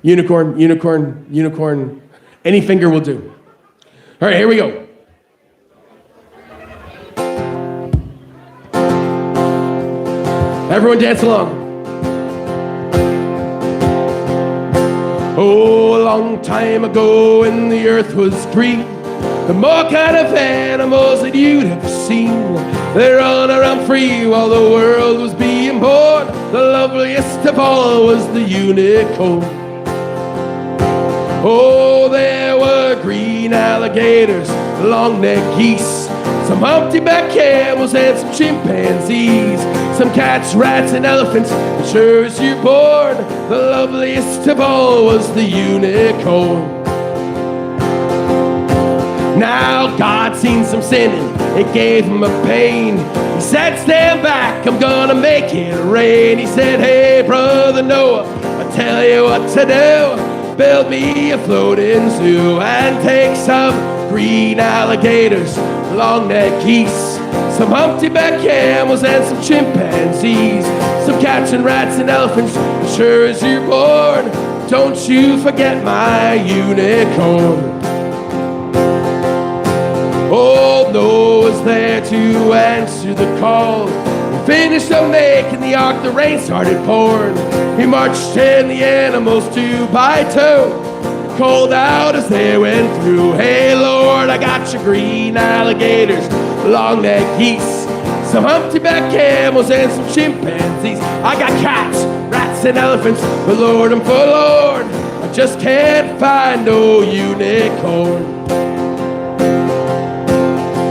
unicorn, unicorn, unicorn. Any finger will do. All right, here we go. Everyone dance along. Oh, a long time ago when the earth was green, the more kind of animals that you'd have seen, they run around free while the world was being born. The loveliest of all was the unicorn. Oh, there were green alligators, long-necked geese, some humpty-back camels and some chimpanzees, some cats, rats, and elephants. And sure as you're born, the loveliest of all was the unicorn. Now God seen some sinning, it gave him a pain. He said, stand back, I'm gonna make it rain. He said, hey brother Noah, I'll tell you what to do. Build me a floating zoo and take some green alligators, long-necked geese, some humpty-back camels and some chimpanzees, some cats and rats and elephants. As sure as you're born, don't you forget my unicorn. Old Noah was there to answer the call. He finished up making the ark, the rain started pouring. He marched in the animals two by two, called out as they went through. Hey Lord, I got your green alligators, long-necked geese, some humpty-back camels and some chimpanzees. I got cats, rats, and elephants, but Lord, I'm forlorn. I just can't find no unicorn.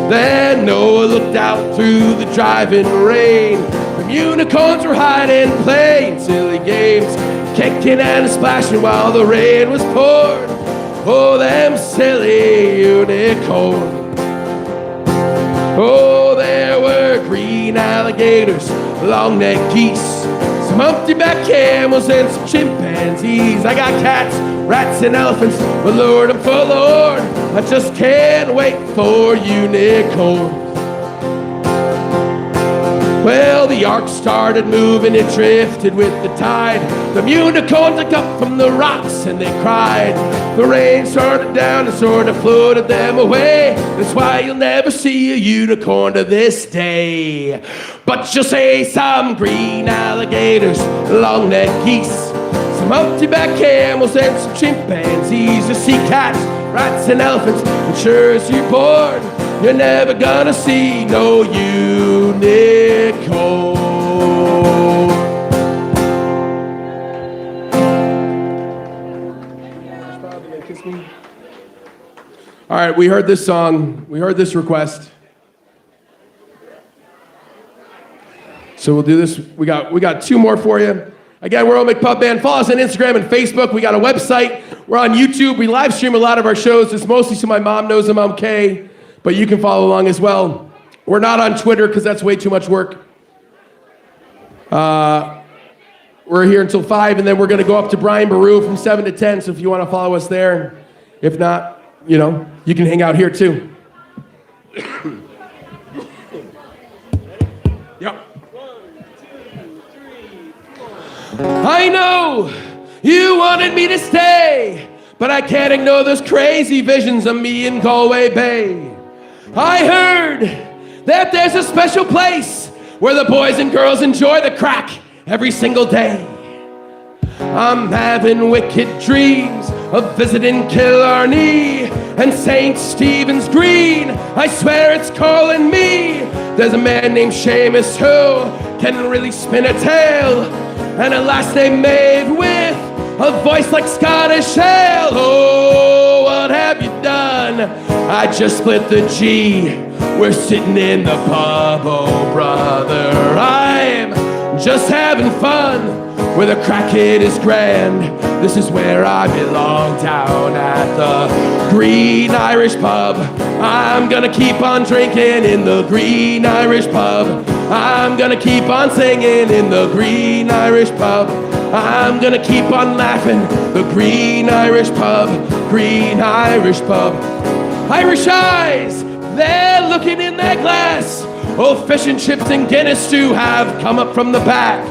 Then Noah looked out through the driving rain. The Some unicorns were hiding, playing silly games, kicking and splashing while the rain was pouring. Oh, them silly unicorns. Oh, there were green alligators, long-necked geese, some humpty-back camels and some chimpanzees. I got cats, rats, and elephants, but Lord, I'm forlorn. I just can't wait for unicorns. Well, the ark started moving, it drifted with the tide. The unicorns looked up from the rocks and they cried. The rain started down and sort of floated them away. That's why you'll never see a unicorn to this day. But you'll see some green alligators, long-necked geese, some humpty-back camels and some chimpanzees. You'll see cats, rats, and elephants, and sure as you're born, you're never gonna see no unicorn. All right, we heard this song. We heard this request. So we'll do this. We got two more for you. Again, we're O'McPub Band. Follow us on Instagram and Facebook. We got a website. We're on YouTube. We live stream a lot of our shows. It's mostly so my mom knows I'm okay. But you can follow along as well. We're not on Twitter because that's way too much work. We're here until 5, and then we're going to go up to Brian Baru from 7 to 10, so if you want to follow us there. If not, you can hang out here too. Yep. 1, 2, 3, 4. I know you wanted me to stay, but I can't ignore those crazy visions of me in Galway Bay. I heard that there's a special place where the boys and girls enjoy the crack every single day. I'm having wicked dreams of visiting Killarney and St. Stephen's Green. I swear it's calling me. There's a man named Seamus who can really spin a tale, and a last name made with a voice like Scottish ale. Oh, what have you done? I just split the G. We're sitting in the pub, oh brother. I'm just having fun where the crackhead is grand. This is where I belong, down at the Green Irish Pub. I'm gonna keep on drinking in the Green Irish Pub. I'm gonna keep on singing in the Green Irish Pub. I'm gonna keep on laughing, the Green Irish Pub, Green Irish Pub. Irish eyes, they're looking in their glass. Oh, fish and chips and Guinness stew have come up from the back.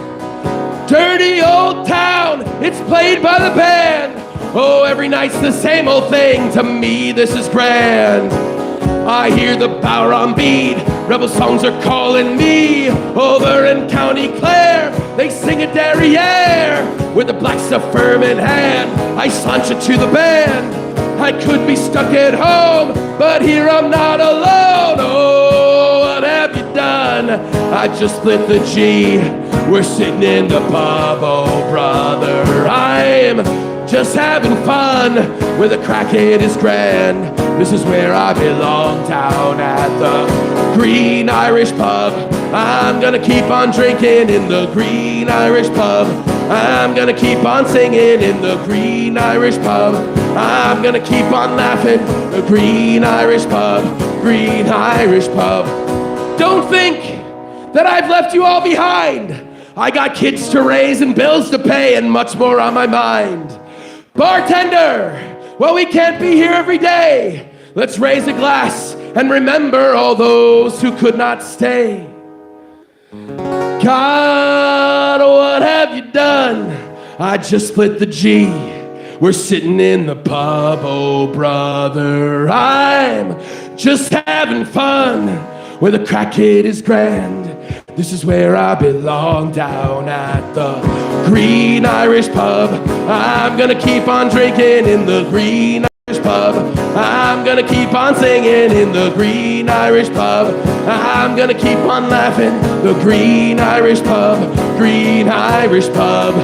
Dirty old town, it's played by the band. Oh, every night's the same old thing, to me this is grand. I hear the Bowron bead, rebel songs are calling me. Over in County Clare, they sing a derriere. With a black stuff firm in hand, I slouch it to the band. I could be stuck at home, but here I'm not alone. Oh, what have you done? I just split the G. We're sitting in the pub, oh brother. I'm just having fun where the crackhead is grand. This is where I belong, down at the Green Irish Pub. I'm gonna keep on drinking in the Green Irish Pub. I'm gonna keep on singing in the Green Irish Pub. I'm gonna keep on laughing, the Green Irish Pub, Green Irish Pub. Don't think that I've left you all behind. I got kids to raise and bills to pay and much more on my mind. Bartender, well, we can't be here every day. Let's raise a glass and remember all those who could not stay. God, what have you done? I just split the G. We're sitting in the pub, oh brother. I'm just having fun where the crackhead is grand. This is where I belong, down at the Green Irish Pub. I'm gonna keep on drinking in the Green Irish Pub. I'm gonna keep on singing in the Green Irish Pub. I'm gonna keep on laughing, the Green Irish Pub, Green Irish Pub,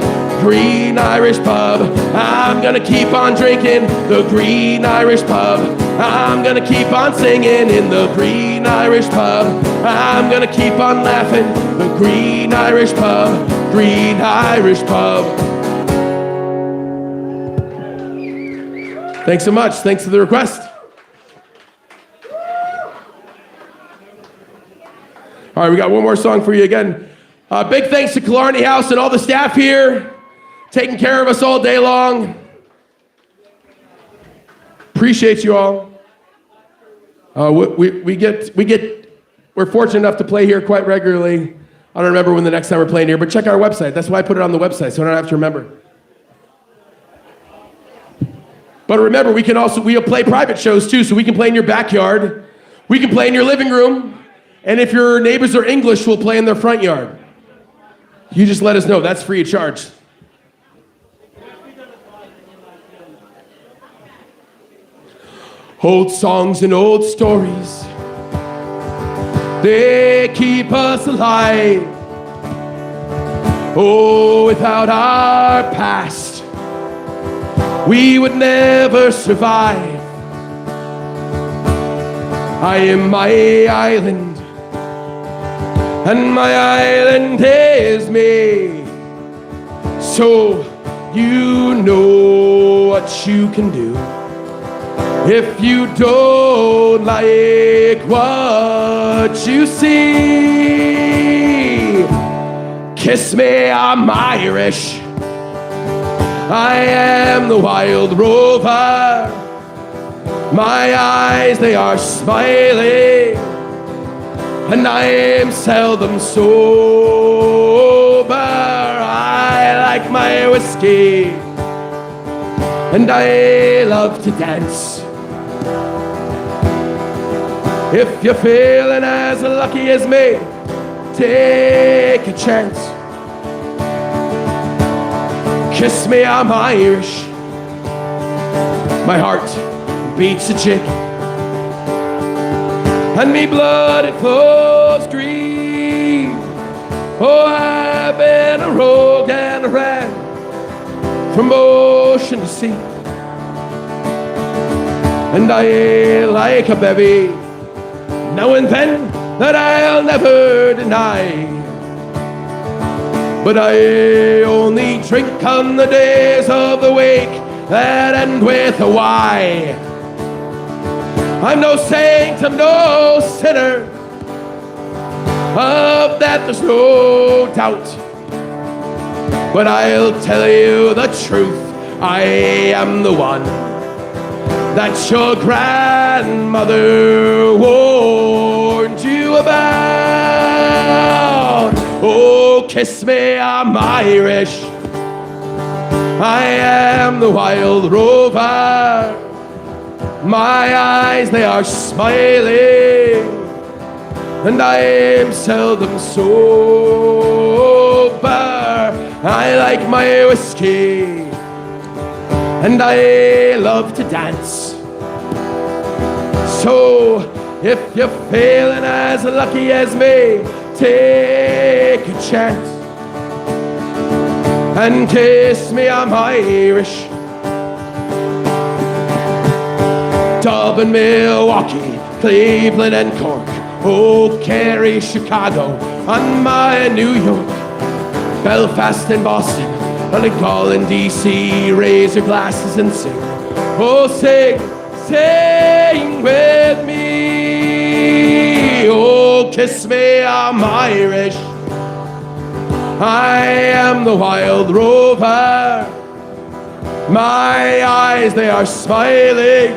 Green Irish Pub. I'm gonna keep on drinking the Green Irish Pub. I'm gonna keep on singing in the Green Irish Pub. I'm gonna keep on laughing, the Green Irish Pub, Green Irish Pub. Thanks so much. Thanks for the request. All right, we got one more song for you again. Big thanks to Killarney House and all the staff here, taking care of us all day long. Appreciate you all. We're fortunate enough to play here quite regularly. I don't remember when the next time we're playing here, but check our website. That's why I put it on the website, so I don't have to remember. But remember, we'll play private shows too, so we can play in your backyard. We can play in your living room. And if your neighbors are English, we'll play in their front yard. You just let us know. That's free of charge. Old songs and old stories, they keep us alive. Oh, without our past, we would never survive. I am my island, and my island is me. So you know what you can do if you don't like what you see. Kiss me, I'm Irish. I am the wild rover. My eyes, they are smiling, and I am seldom sober. I like my whiskey, and I love to dance. If you're feeling as lucky as me, take a chance. Kiss me, I'm Irish. My heart beats a jig, and me blood, it flows green. Oh, I've been a rogue and a ran from ocean to sea, and I like a bevy now and then that I'll never deny. But I only drink on the days of the wake that end with a Y. I'm no saint, I'm no sinner, of that there's no doubt. But I'll tell you the truth, I am the one that your grandmother warned you about. Oh, kiss me, I'm Irish. I am the wild rover. My eyes, they are smiling, and I am seldom sober. I like my whiskey, and I love to dance. So, if you're feeling as lucky as me, take a chance and kiss me, I'm Irish. Dublin, Milwaukee, Cleveland and Cork, oh, Kerry, Chicago, and my New York, Belfast and Boston, Donegal and DC, raise your glasses and sing. Oh, sing, sing with me. Oh, kiss me, I'm Irish. I am the wild rover. My eyes, they are smiling,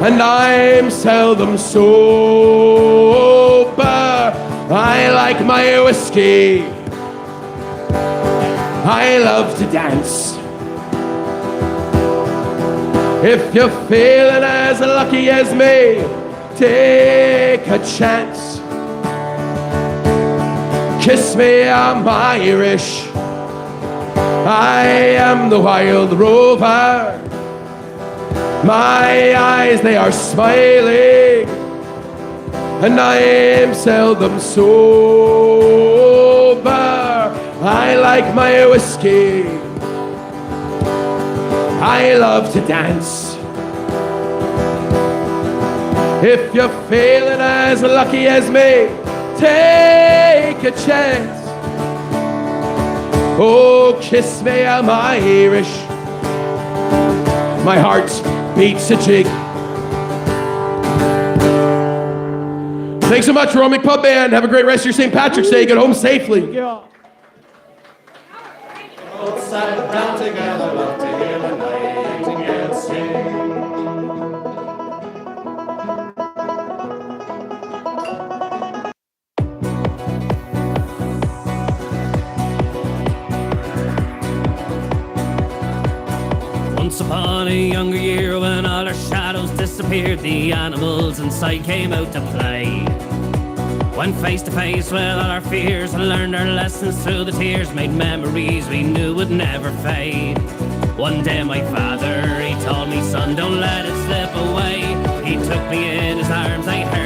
and I'm seldom sober. I like my whiskey. I love to dance. If you're feeling as lucky as me, take a chance. Kiss me, I'm Irish. I am the wild rover. My eyes, they are smiling, and I am seldom sober. I like my whiskey, I love to dance. If you're feeling as lucky as me, take a chance. Oh, kiss me, I'm Irish. My heart beats a jig. Thanks so much, O'McPub Band. Have a great rest of your St. Patrick's Day. Get home safely. Outside down together, love to hear the nightingale sing. Once upon a younger year, when all our shadows disappeared, the animals inside came out to play. Went face to face with all our fears and learned our lessons through the tears, made memories we knew would never fade. One day my father, he told me, son, don't let it slip away. He took me in his arms, I heard